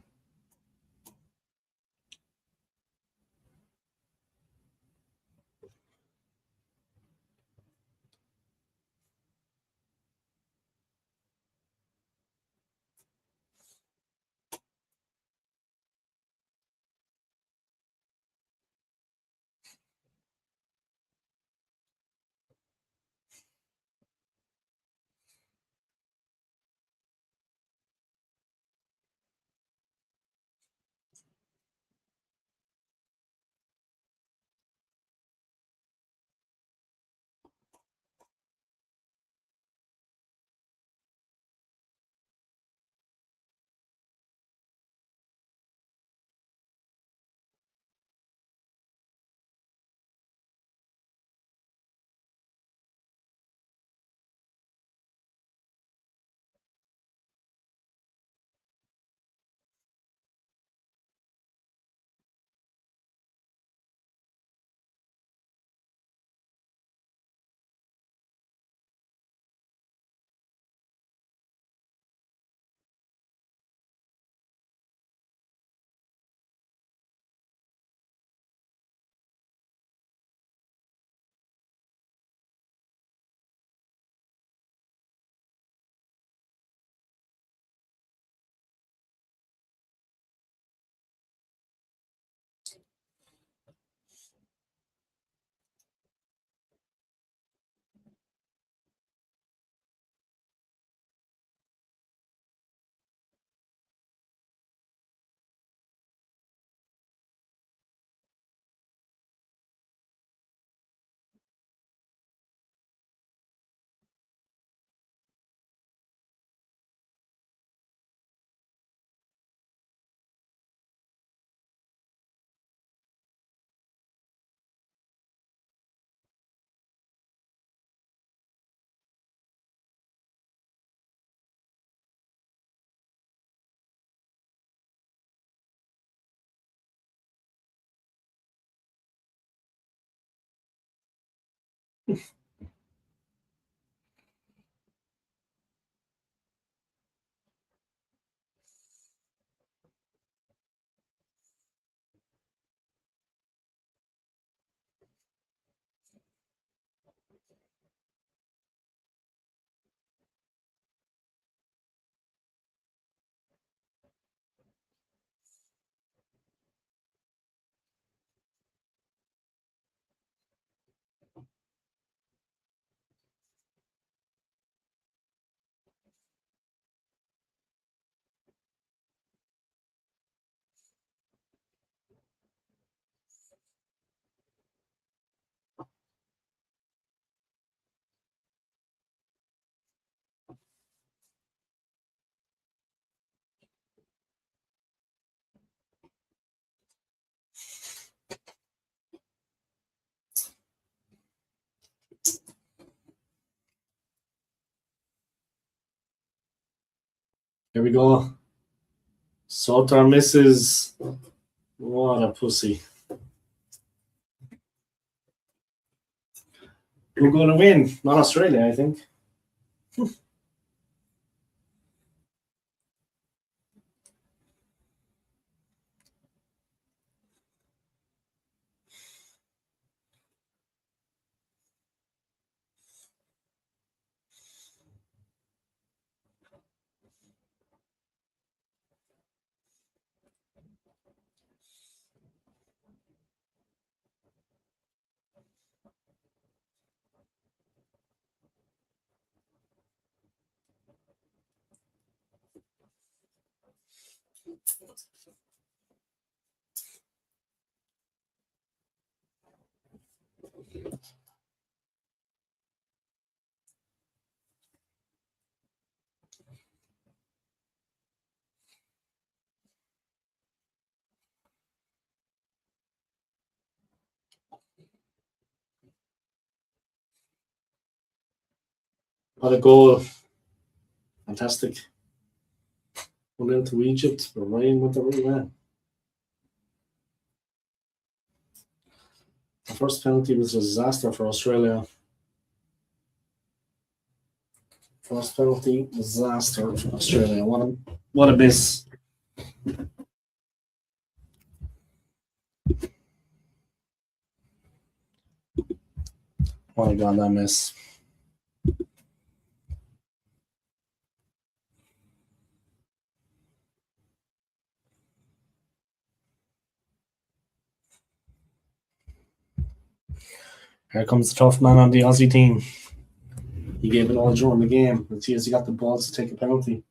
Here we go. Sotar misses. What a pussy. We're going to win. Not Australia, I think. What a goal. Fantastic. 1-0 to Egypt. We're Ryan with the right man. The first penalty was a disaster for Australia. First penalty, disaster for Australia. What a miss. What a goddamn miss. Here comes the tough man on the Aussie team. He gave it all during the game. Let's see as he got the balls to take a penalty.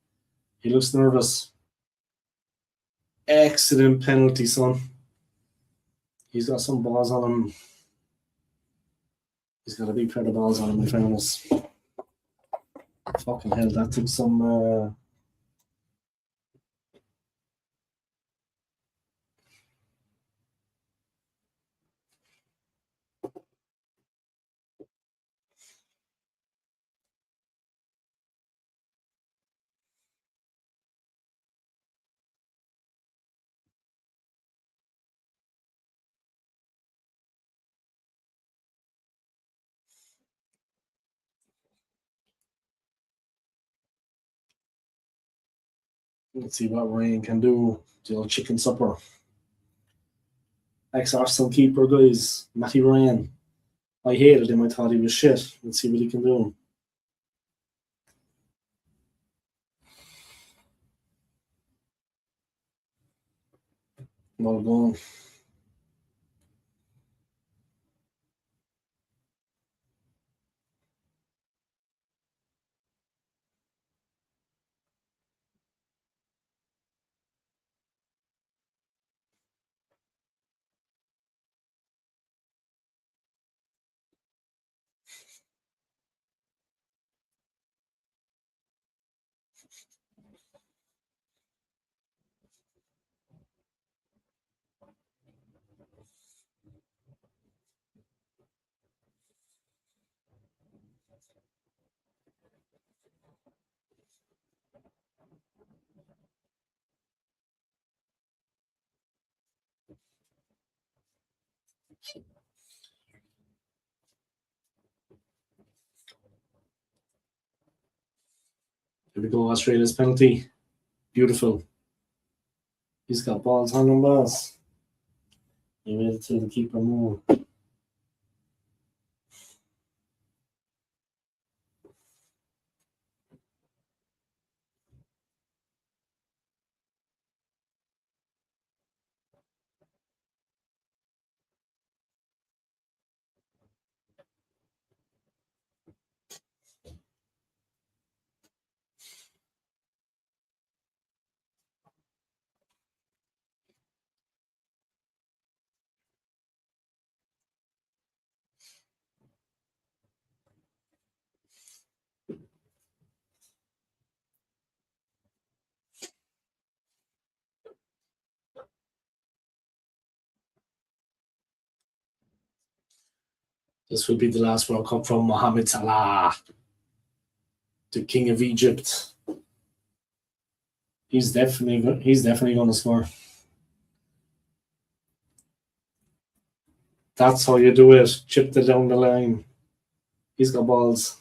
He looks nervous. Excellent penalty, son. He's got some balls on him. He's got a big pair of balls on him, in fairness. Fucking hell, that took some... Let's see what Ryan can do. The old chicken supper. Ex-Arsenal keeper, guys. Matty Ryan. I hated him. I thought he was shit. Let's see what he can do. Well done. Here we go, Australia's penalty. Beautiful. He's got balls on him, boss. He made it to the keeper move. This will be the last World Cup from Mohamed Salah, the King of Egypt. He's definitely going to score. That's how you do it. Chipped it down the line. He's got balls.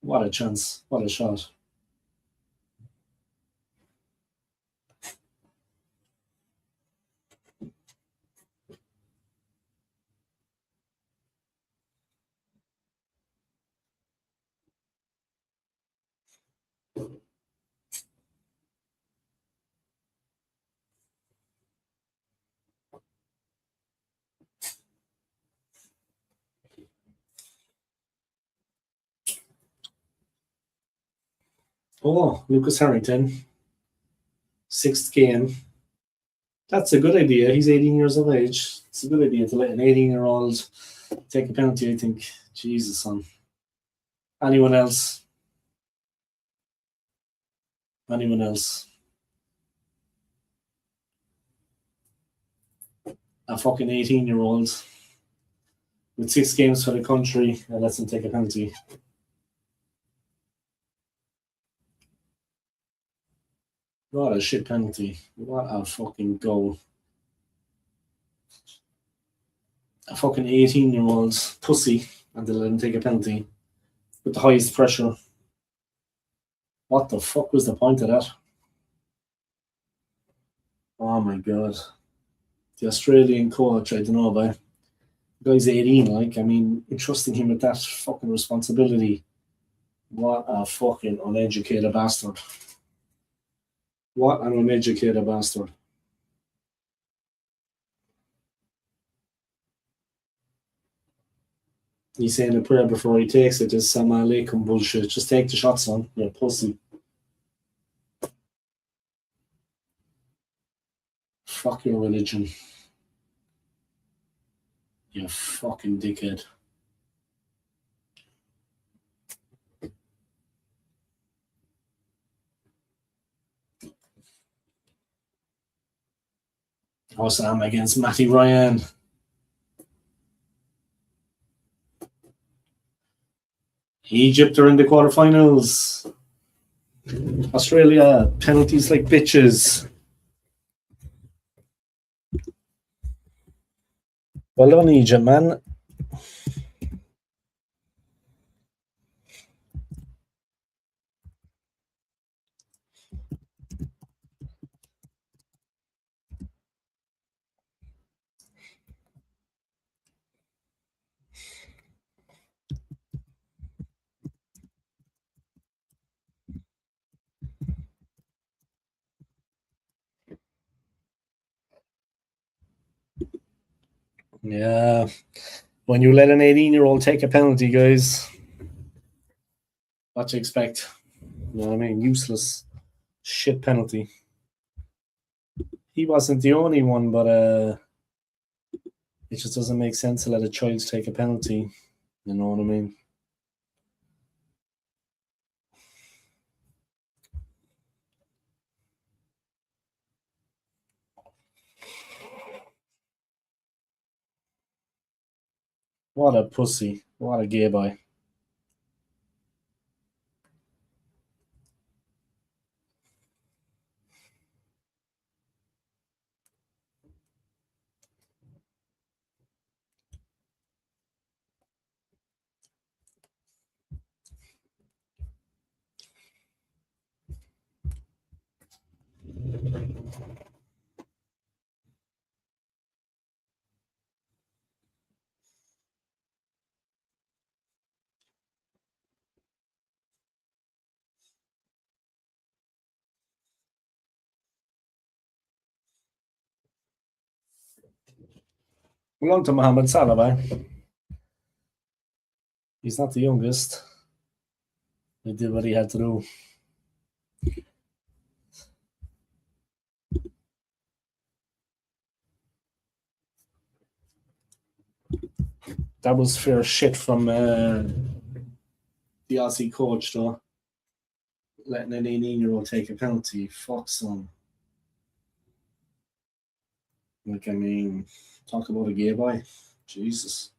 What a chance. What a shot. Oh, Lucas Harrington. 6th game. That's a good idea. He's 18 years of age. It's a good idea to let an 18-year-old take a penalty, I think. Jesus, son. Anyone else? Anyone else? a fucking 18-year-old with 6 games for the country and lets him take a penalty. What a shit penalty. What a fucking goal. A fucking 18-year-old pussy and they let him take a penalty with the highest pressure. What the fuck was the point of that? Oh my god. The Australian coach, I don't know about. The guy's 18, like, I mean, entrusting him with that fucking responsibility. What a fucking uneducated bastard. What an uneducated bastard. He's saying a prayer before he takes it. This Salam Alaikum bullshit. Just take the shot, son. You pussy. Fuck your religion. You fucking dickhead. Oh, Sam against Matty Ryan. Egypt are in the quarterfinals. Australia, penalties like bitches. Well done, Egypt, man. Yeah. When you let an 18-year-old take a penalty, guys, what to expect? You know what I mean? Useless shit penalty. He wasn't the only one, but it just doesn't make sense to let a child take a penalty. You know what I mean? What a pussy. What a gay boy. Belong to Mohamed Salah, he's not the youngest. He did what he had to do. That was fair shit from the Aussie coach, though. Letting an 18-year-old take a penalty. Fuck son. Like, I mean, talk about a gay boy. Jesus.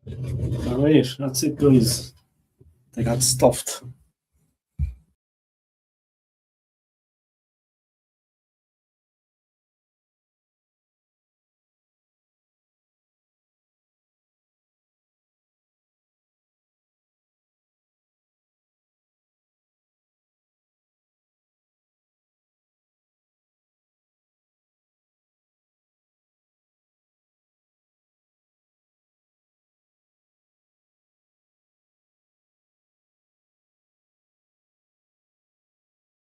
All right, that's it, guys. They got stuffed.